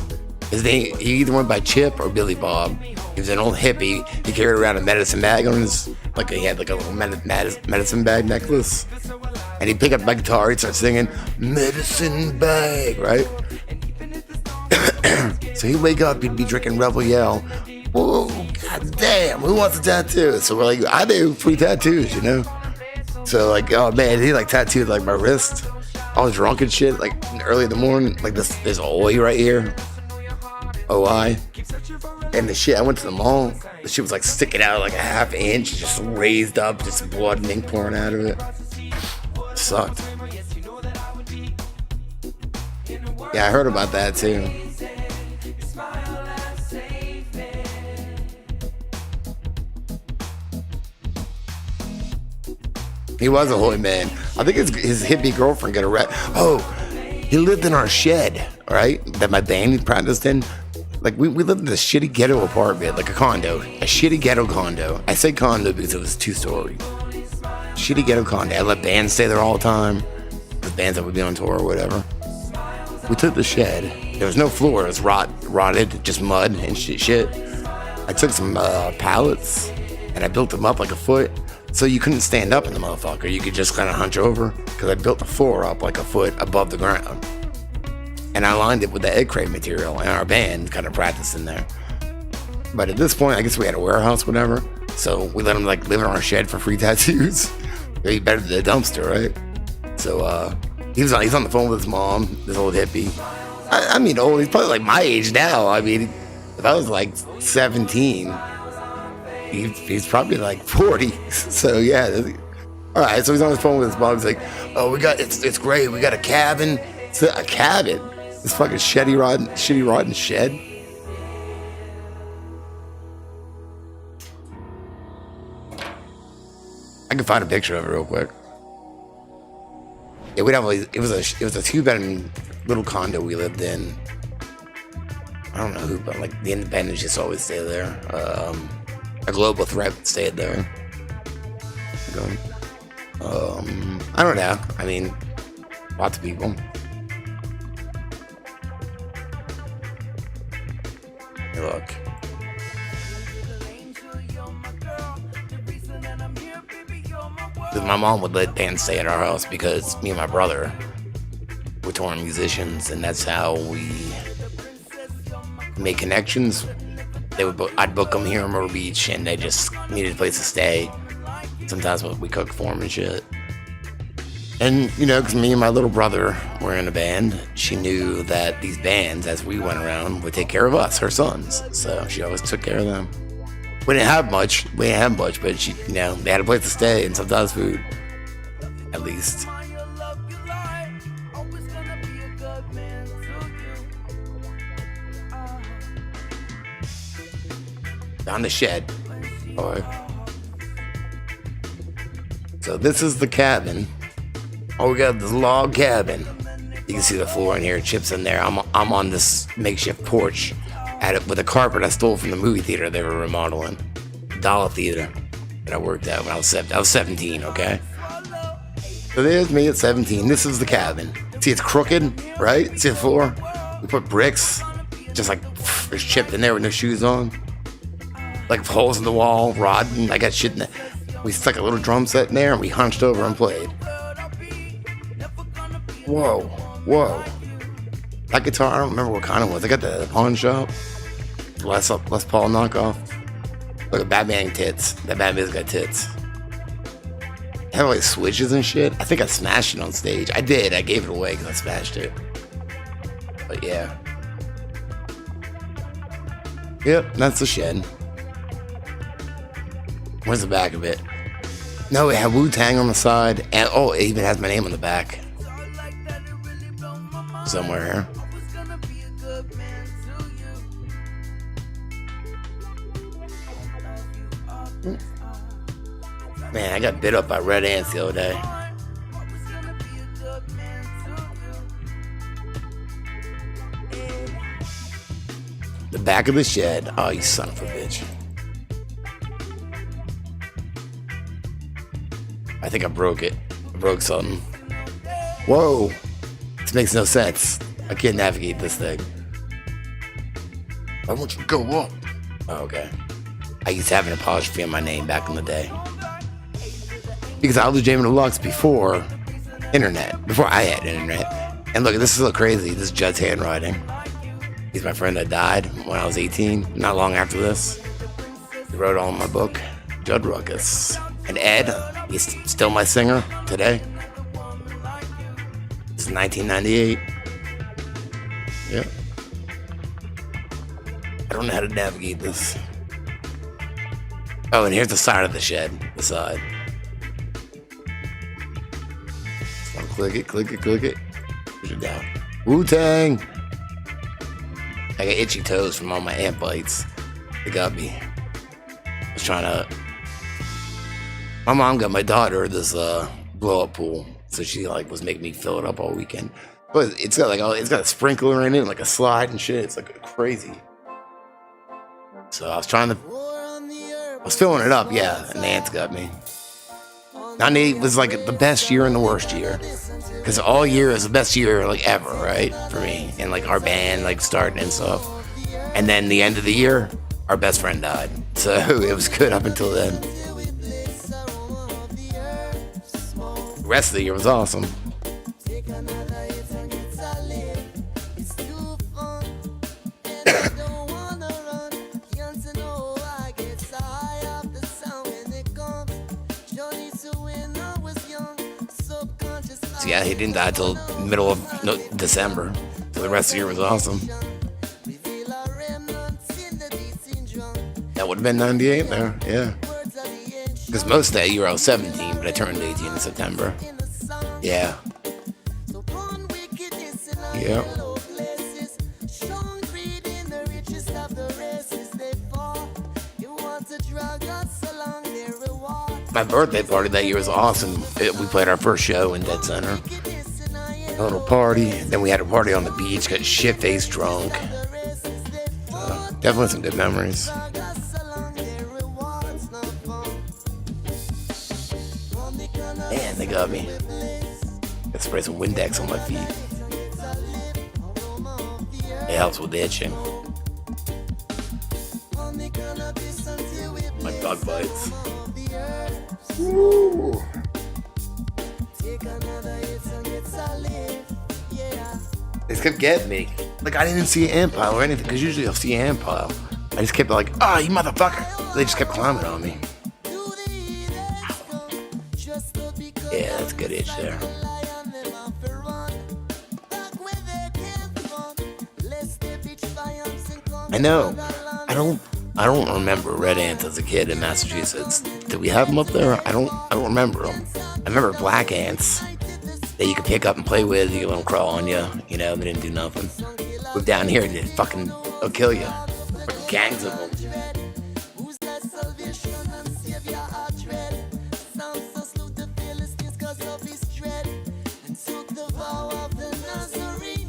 S3: He either went by Chip or Billy Bob. He was an old hippie. He carried around a medicine bag on his, like he had like a little medicine bag necklace. And he'd pick up my guitar, he'd start singing, medicine bag, right? So he'd wake up, he'd be drinking Rebel Yell. Whoa, goddamn, who wants a tattoo? So we're like, I do, free tattoos, you know? So like, oh man, he like tattooed like my wrist. All drunk and shit, like early in the morning, like there's OI right here. OI. And the shit, I went to the mall, the shit was like sticking out like a half inch, just raised up, just blood and ink pouring out of it. Sucked. Yeah, I heard about that too. He was a holy man. I think his hippie girlfriend got arrested. Oh, he lived in our shed, right? That my band practiced in. Like, we lived in this shitty ghetto apartment, like a condo. A shitty ghetto condo. I say condo because it was 2-story. Shitty ghetto condo. I let bands stay there all the time. The bands that would be on tour or whatever. We took the shed. There was no floor. It was rotted, just mud and shit. I took some pallets, and I built them up like a foot. So you couldn't stand up in the motherfucker. You could just kind of hunch over, because I built the floor up like a foot above the ground. And I lined it with the egg crate material, and our band kind of practiced in there. But at this point, I guess we had a warehouse, whatever. So we let him like live in our shed for free tattoos. Be better than the dumpster, right? So he's on the phone with his mom, this old hippie. I mean, old. He's probably like my age now. I mean, if I was like 17. He's probably like 40. So yeah. All right. So he's on his phone with his mom. He's like, "Oh, it's great. We got a cabin. It's a cabin. This fucking shitty rotten shed." I can find a picture of it real quick. Yeah, we'd have it was a 2-bedroom little condo we lived in. I don't know who, but like the independents just always stay there. A global threat stayed there. I don't know. I mean, lots of people. Hey, look. My mom would let bands stay at our house because me and my brother were touring musicians, and that's how we made connections. I'd book them here in Myrtle Beach, and they just needed a place to stay. Sometimes we cook for them and shit. And, you know, because me and my little brother were in a band, she knew that these bands, as we went around, would take care of us, her sons. So she always took care of them. We didn't have much, but she, you know, they had a place to stay and sometimes food, at least. Found the shed. Alright. So this is the cabin. Oh, we got this log cabin. You can see the floor in here, chips in there. I'm on this makeshift porch with a carpet I stole from the movie theater they were remodeling. Dollar Theater that I worked at when I was 17, okay? So there's me at 17. This is the cabin. See, it's crooked, right? See the floor? We put bricks, just like there's chipped in there with no shoes on. Like holes in the wall, rotten. I got shit in there. We stuck a little drum set in there and we hunched over and played. Whoa. That guitar, I don't remember what kind it was. I got that at the pawn shop. Les Paul knockoff. Look at Batman tits. That Batman's got tits. It had like switches and shit. I think I smashed it on stage. I did. I gave it away because I smashed it. But yeah. Yep, that's the shed. Where's the back of it? No, it had Wu-Tang on the side. And oh, it even has my name on the back. Somewhere here. Man, I got bit up by red ants the other day. The back of the shed. Oh, you son of a bitch. I think I broke it. I broke something. Whoa. This makes no sense. I can't navigate this thing. I want you to go up. Oh, okay. I used to have an apostrophe on my name back in the day. Because I was Jamie Deluxe before internet, before I had internet. And look, this is a little crazy. This is Judd's handwriting. He's my friend that died when I was 18, not long after this. He wrote all in my book, Judd Ruckus. And Ed, he's still my singer today. This is 1998. Yep. I don't know how to navigate this. Oh, and here's the side of the shed, the side. Just want to click it, click it, click it. Push it down. Wu-Tang! I got itchy toes from all my ant bites. They got me. I was trying to... My mom got my daughter this blow-up pool. So she like was making me fill it up all weekend. But it's got it's got a sprinkler in it, like a slide and shit. It's like crazy. So I was trying to... I was filling it up, yeah, and the ants got me. 98 was like the best year and the worst year. Because all year is the best year like ever, right? For me. And like our band like starting and stuff. And then the end of the year, our best friend died. So it was good up until then. The rest of the year was awesome. So yeah, he didn't die till middle of December. So the rest of the year was awesome. That would have been 98 there, yeah. Because most of that year I was 17, but I turned 18 in September. Yeah. Yeah. My birthday party that year was awesome. We played our first show in Dead Center. A little party. Then we had a party on the beach, got shit-faced drunk. Definitely some good memories. Man, they got me. Got to spray some Windex on my feet. It helps with itching. My dog bites. Woo. They kept getting me. Like, I didn't see an ant pile or anything, because usually I'll see an ant pile. I just kept like, oh, you motherfucker. They just kept climbing on me. Yeah, that's a good itch there. I know. I don't remember red ants as a kid in Massachusetts. Did we have them up there? I don't remember them. I remember black ants that you could pick up and play with. You let them crawl on you. You know, they didn't do nothing. Move down here, they'll kill you. Like gangs of them.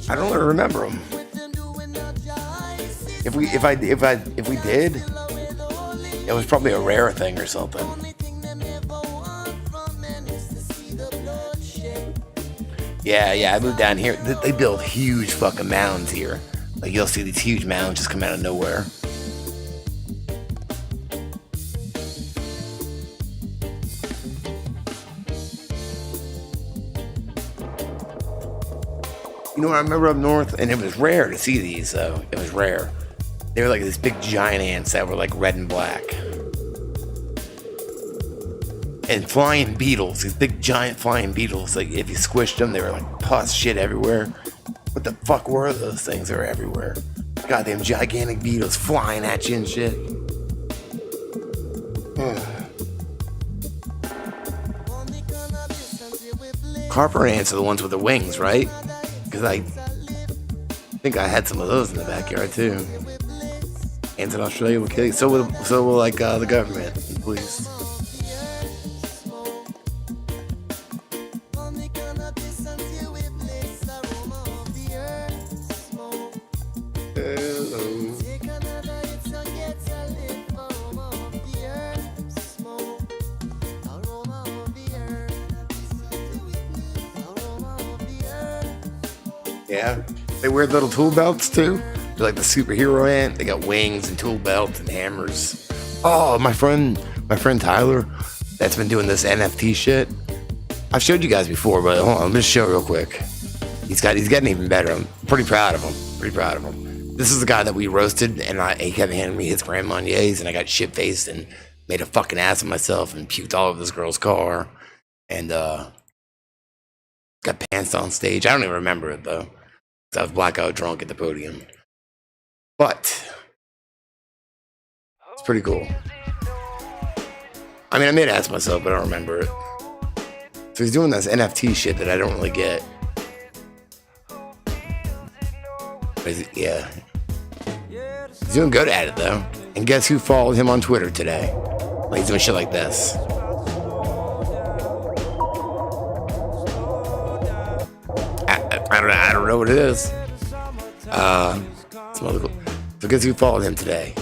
S3: I don't really remember them. If we did, it was probably a rare thing or something. Yeah, I moved down here. They build huge fucking mounds here. Like, you'll see these huge mounds just come out of nowhere. You know, I remember up north, and it was rare to see these, though. It was rare. They were like these big giant ants that were like red and black. And flying beetles, these big giant flying beetles. Like, if you squished them, they were like pus shit everywhere. What the fuck were those things that were everywhere? Goddamn gigantic beetles flying at you and shit. Carper ants are the ones with the wings, right? Because I think I had some of those in the backyard too. Ants in Australia will kill you. So will like the government and police. Yeah, they wear little tool belts too. They're like the superhero ant. They got wings and tool belts and hammers. Oh, my friend Tyler, that's been doing this NFT shit. I've showed you guys before, but hold on, let me just show real quick. He's getting even better. I'm pretty proud of him. This is the guy that we roasted, and he kept handing me his Grand Marniers, and I got shit-faced and made a fucking ass of myself and puked all over this girl's car. And got pants on stage. I don't even remember it, though. I was blackout drunk at the podium. But it's pretty cool. I mean, I made an ass of myself, but I don't remember it. So he's doing this NFT shit that I don't really get. Yeah. He's doing good at it, though. And guess who followed him on Twitter today? Like, he's doing shit like this. I don't know what it is. So guess who followed him today?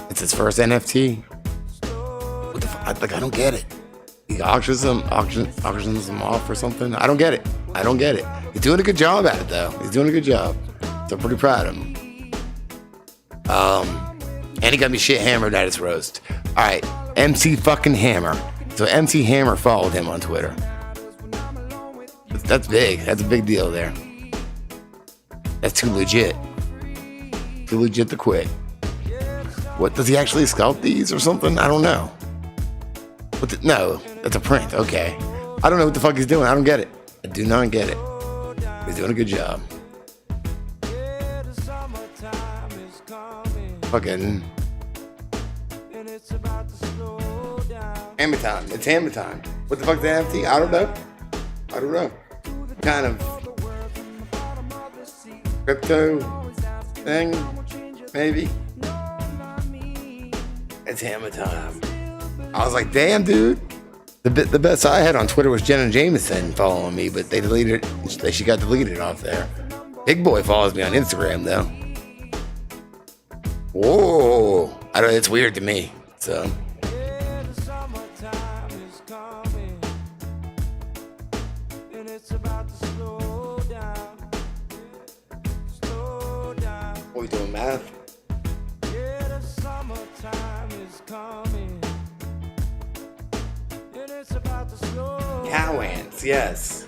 S3: It's his first NFT. What the fuck? Like, I don't get it. He auctions them off or something. I don't get it. He's doing a good job at it, though. So I'm pretty proud of him. And he got me shit hammered at his roast. All right, MC fucking Hammer. So MC Hammer followed him on Twitter. That's big. That's a big deal there. That's too legit. Too legit to quit. What, does he actually sculpt these or something? I don't know. No, that's a print. Okay. I don't know what the fuck he's doing. I don't get it. I do not get it. He's doing a good job. Fucking hammer time. It's hammer time. What the fuck's the NFT? I don't know. Kind of crypto thing, maybe. It's hammer time. I was like, damn, dude. The best I had on Twitter was Jenna Jameson following me, but they deleted it. She got deleted off there. Big Boy follows me on Instagram, though. Whoa. It's weird to me, so. What are you doing, math? Cow ants, yes.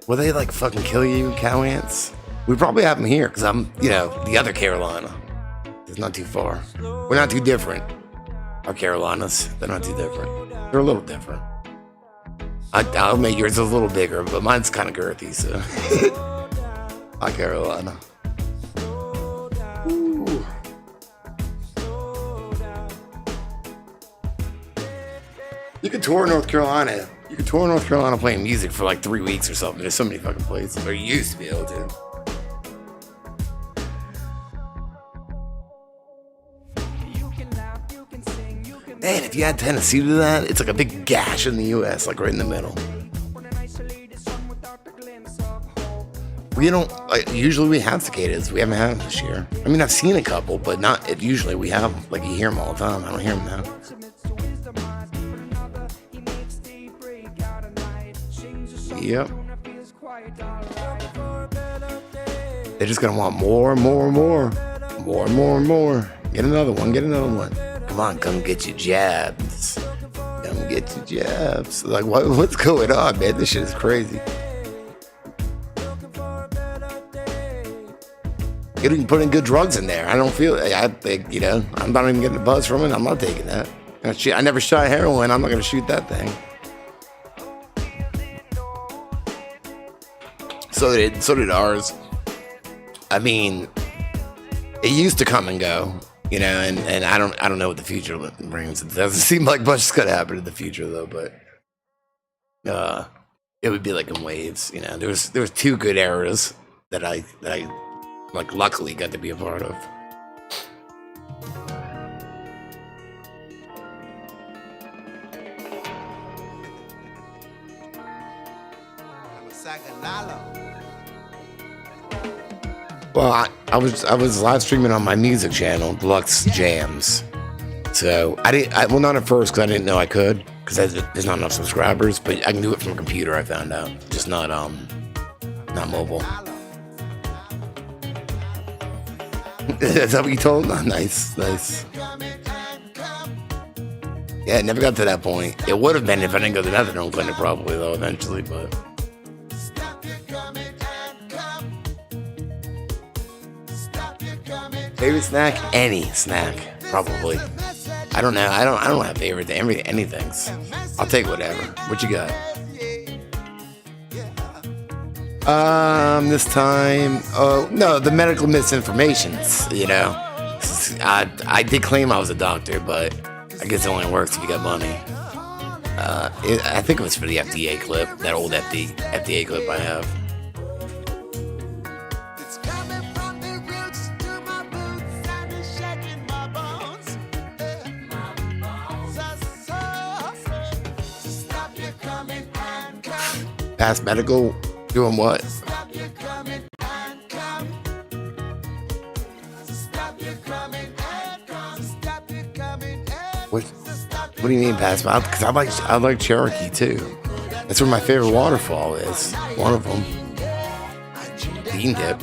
S3: Will they like fucking kill you, cow ants? We probably have them here because I'm, the other Carolina. It's not too far. We're not too different. Our Carolinas, they're not too different. They're a little different. I'll make yours a little bigger, but mine's kind of girthy, so. Our Carolina. Ooh. You could tour North Carolina. Playing music for like 3 weeks or something. There's so many fucking places. Or you used to be able to. Man, if you add Tennessee to that, it's like a big gash in the U.S., like right in the middle. We don't, usually we have cicadas. We haven't had them this year. I mean, I've seen a couple, but not, usually we have them. Like, you hear them all the time. I don't hear them now. Yep. They're just gonna want more and more and more. More and more and more. Get another one. Come on, come get your jabs. Like, what's going on, man? This shit is crazy. You can put in good drugs in there. I think, I'm not even getting a buzz from it. I'm not taking that. I never shot heroin. I'm not gonna shoot that thing. So did ours. I mean, it used to come and go, and I don't know what the future brings. It doesn't seem like much is gonna happen in the future though, but it would be like in waves, There was 2 good eras that I like luckily got to be a part of. Well, I was live streaming on my music channel, Deluxe Jams. So well, not at first because I didn't know I could, because there's not enough subscribers. But I can do it from a computer. I found out, just not Not mobile. Is that what you told? Oh, nice. Yeah, it never got to that point. It would have been if I didn't go to methadone clinic, probably, though, eventually, but... Favorite snack? Any snack, probably. I don't know. I don't have favorite anything's. I'll take whatever. What you got? This time, no, the medical misinformations, you know. I did claim I was a doctor, but I guess it only works if you got money. I think it was for the FDA clip, that old FDA clip I have. Past medical, doing what? What do you mean past medical? Because I like Cherokee too. That's where my favorite waterfall is. One of them. Bean dip.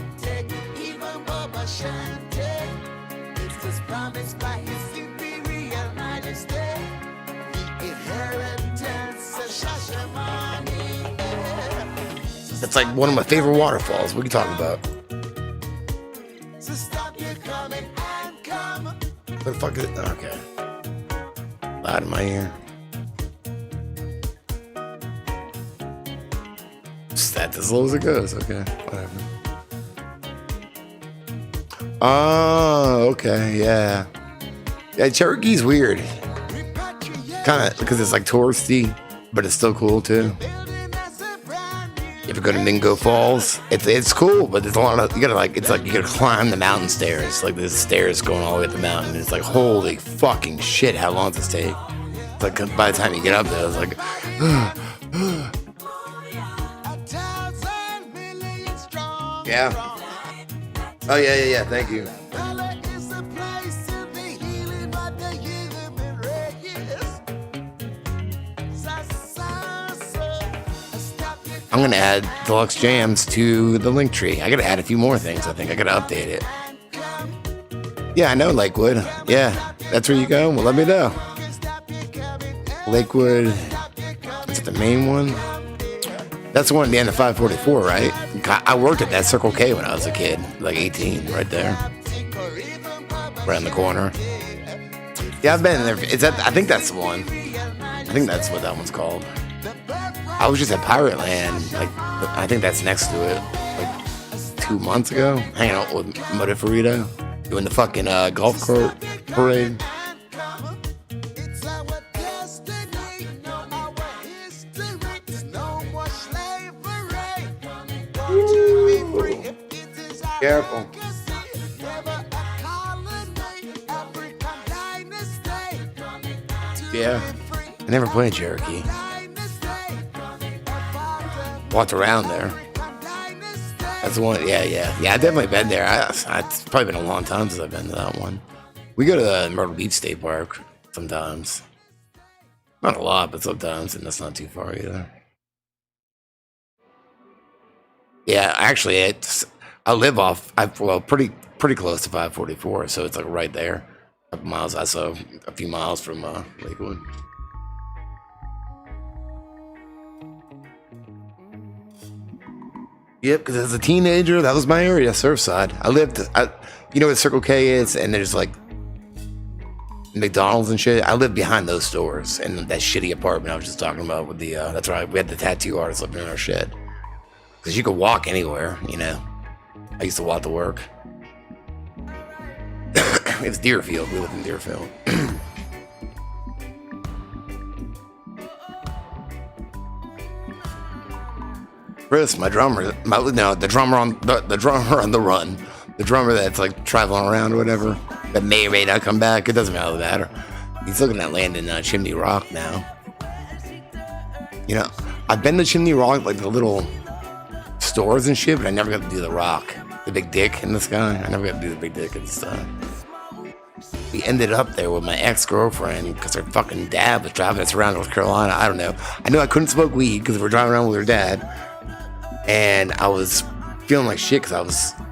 S3: That's like one of my favorite waterfalls. What are you talking about? What the fuck is it? Okay. Loud in my ear. That's as low as it goes. Okay, whatever. Oh, okay, yeah. Yeah, Cherokee's weird. Kind of, because it's like touristy, but it's still cool too. You ever go to Mingo Falls? It's cool, but there's a lot of, you gotta climb the mountain stairs. Like there's stairs going all the way up the mountain. It's like, holy fucking shit, how long does this take? It's like by the time you get up there, it's like, yeah. Oh yeah, thank you. I'm gonna add deluxe jams to the link tree. I gotta add a few more things. I think I gotta update it. Yeah, I know Lakewood. Yeah, that's where you go. Well, let me know. Lakewood. Is it the main one? That's the one at the end of 544, right? I worked at that Circle K when I was a kid, like 18, right there, around the corner. Yeah, I've been in there. I think that's the one. I think that's what that one's called. I was just at Pirate Land, like, I think that's next to it, like 2 months ago, hanging out with Motifarito, doing the fucking golf cart parade. Ooh. Careful. Yeah, I never played Cherokee. Walked around there. That's the one. Yeah. I've definitely been there. It's probably been a long time since I've been to that one. We go to the Myrtle Beach State Park sometimes. Not a lot, but sometimes, and that's not too far either. Yeah, actually, I live pretty close to 544, so it's like right there, a couple miles. I saw a few miles from Lakewood. Yep, because as a teenager, that was my area, Surfside. You know what Circle K is, and there's like McDonald's and shit. I lived behind those stores in that shitty apartment I was just talking about with the, that's right, we had the tattoo artist living in our shed. Because you could walk anywhere, you know. I used to walk to work. It was Deerfield, we lived in Deerfield. Chris, the drummer on the run, the drummer that's like traveling around or whatever, that may or may not come back. It doesn't really matter. He's looking at landing Chimney Rock now. You know, I've been to Chimney Rock, like the little stores and shit, but I never got to do the rock, the big dick in the sky. I never got to do the big dick and stuff. We ended up there with my ex-girlfriend because her fucking dad was driving us around North Carolina. I don't know. I knew I couldn't smoke weed because we were driving around with her dad. and I was feeling like shit because I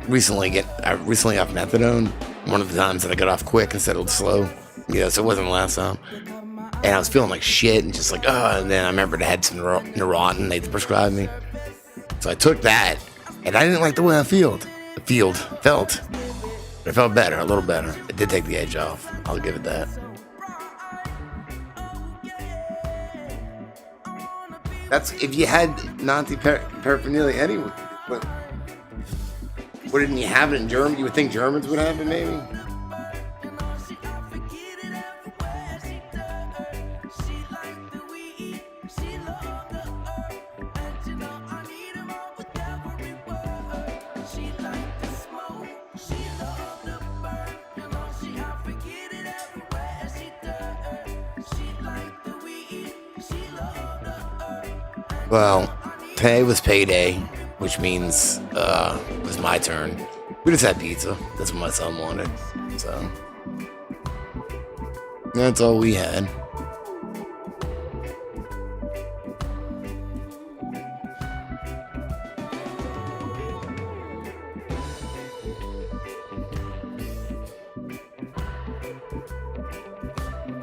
S3: recently off methadone. One of the times that I got off quick instead of slow, so it wasn't the last time. And I was feeling like shit and just like, oh, and then I remembered I had some Neurontin they prescribed me. So I took that, and I didn't like the way I felt. But it felt better, a little better. It did take the edge off. I'll give it that. That's if you had paraphernalia anyway. But wouldn't you have it in Germany? You would think Germans would have it, maybe? Well, today was payday, which means it was my turn. We just had pizza. That's what my son wanted. So that's all we had.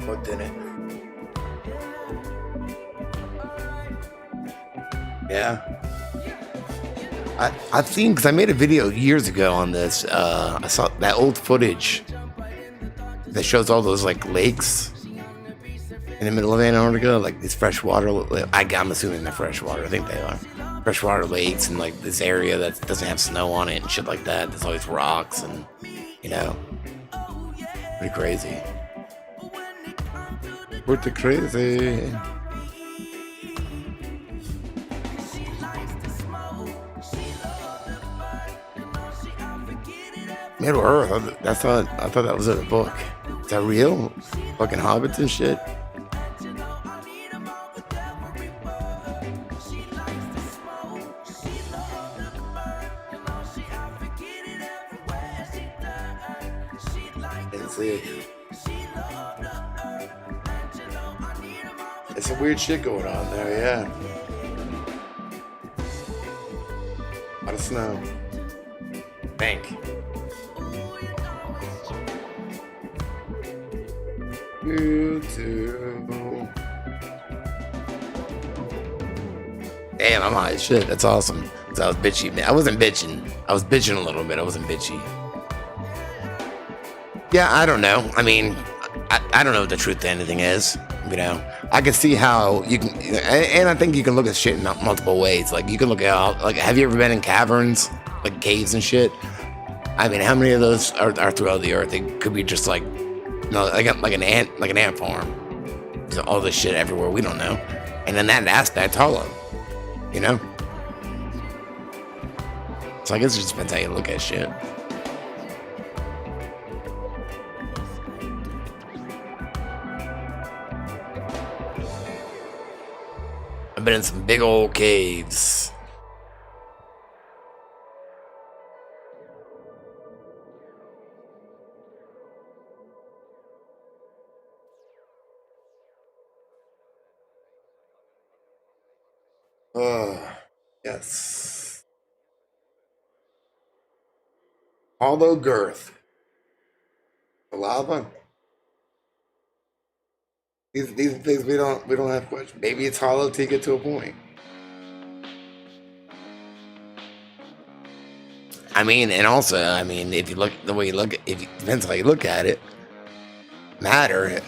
S3: What didn't? Yeah. I've seen, because I made a video years ago on this. I saw that old footage that shows all those like lakes in the middle of Antarctica, like these freshwater. I'm assuming they're freshwater. I think they are freshwater lakes, and like this area that doesn't have snow on it and shit like that. There's always rocks, and pretty crazy. Pretty crazy. Middle Earth. I thought that was in a book. Is that real? Fucking hobbits and shit. Didn't see it. There's some weird shit going on there. Yeah. A lot of snow. Bank. YouTube. Damn, I'm high as shit. That's awesome. So I was bitchy, man. I wasn't bitching. I was bitching a little bit. I wasn't bitchy. Yeah, I don't know. I mean, I don't know what the truth to anything is. I can see how you can, and I think you can look at shit in multiple ways. Like you can look at, like, have you ever been in caverns, like caves and shit? I mean, how many of those are throughout the earth? It could be just like, like an ant farm. There's all this shit everywhere we don't know, and in that aspect, hollow. So I guess it just depends how you look at shit. I've been in some big old caves. Yes. Hollow girth. The lava. These are things we don't have questions. Maybe it's hollow to get to a point. I mean, and also, if you look the way you look, it depends how you look at it. Matter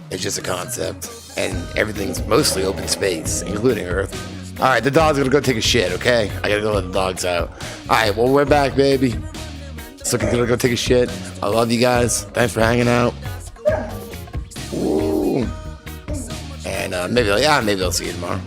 S3: is just a concept, and everything's mostly open space, including Earth. All right, the dog's gonna go take a shit. Okay, I gotta go let the dogs out. All right, well, we're back, baby. So gonna go take a shit. I love you guys. Thanks for hanging out. Ooh. And maybe I'll see you tomorrow.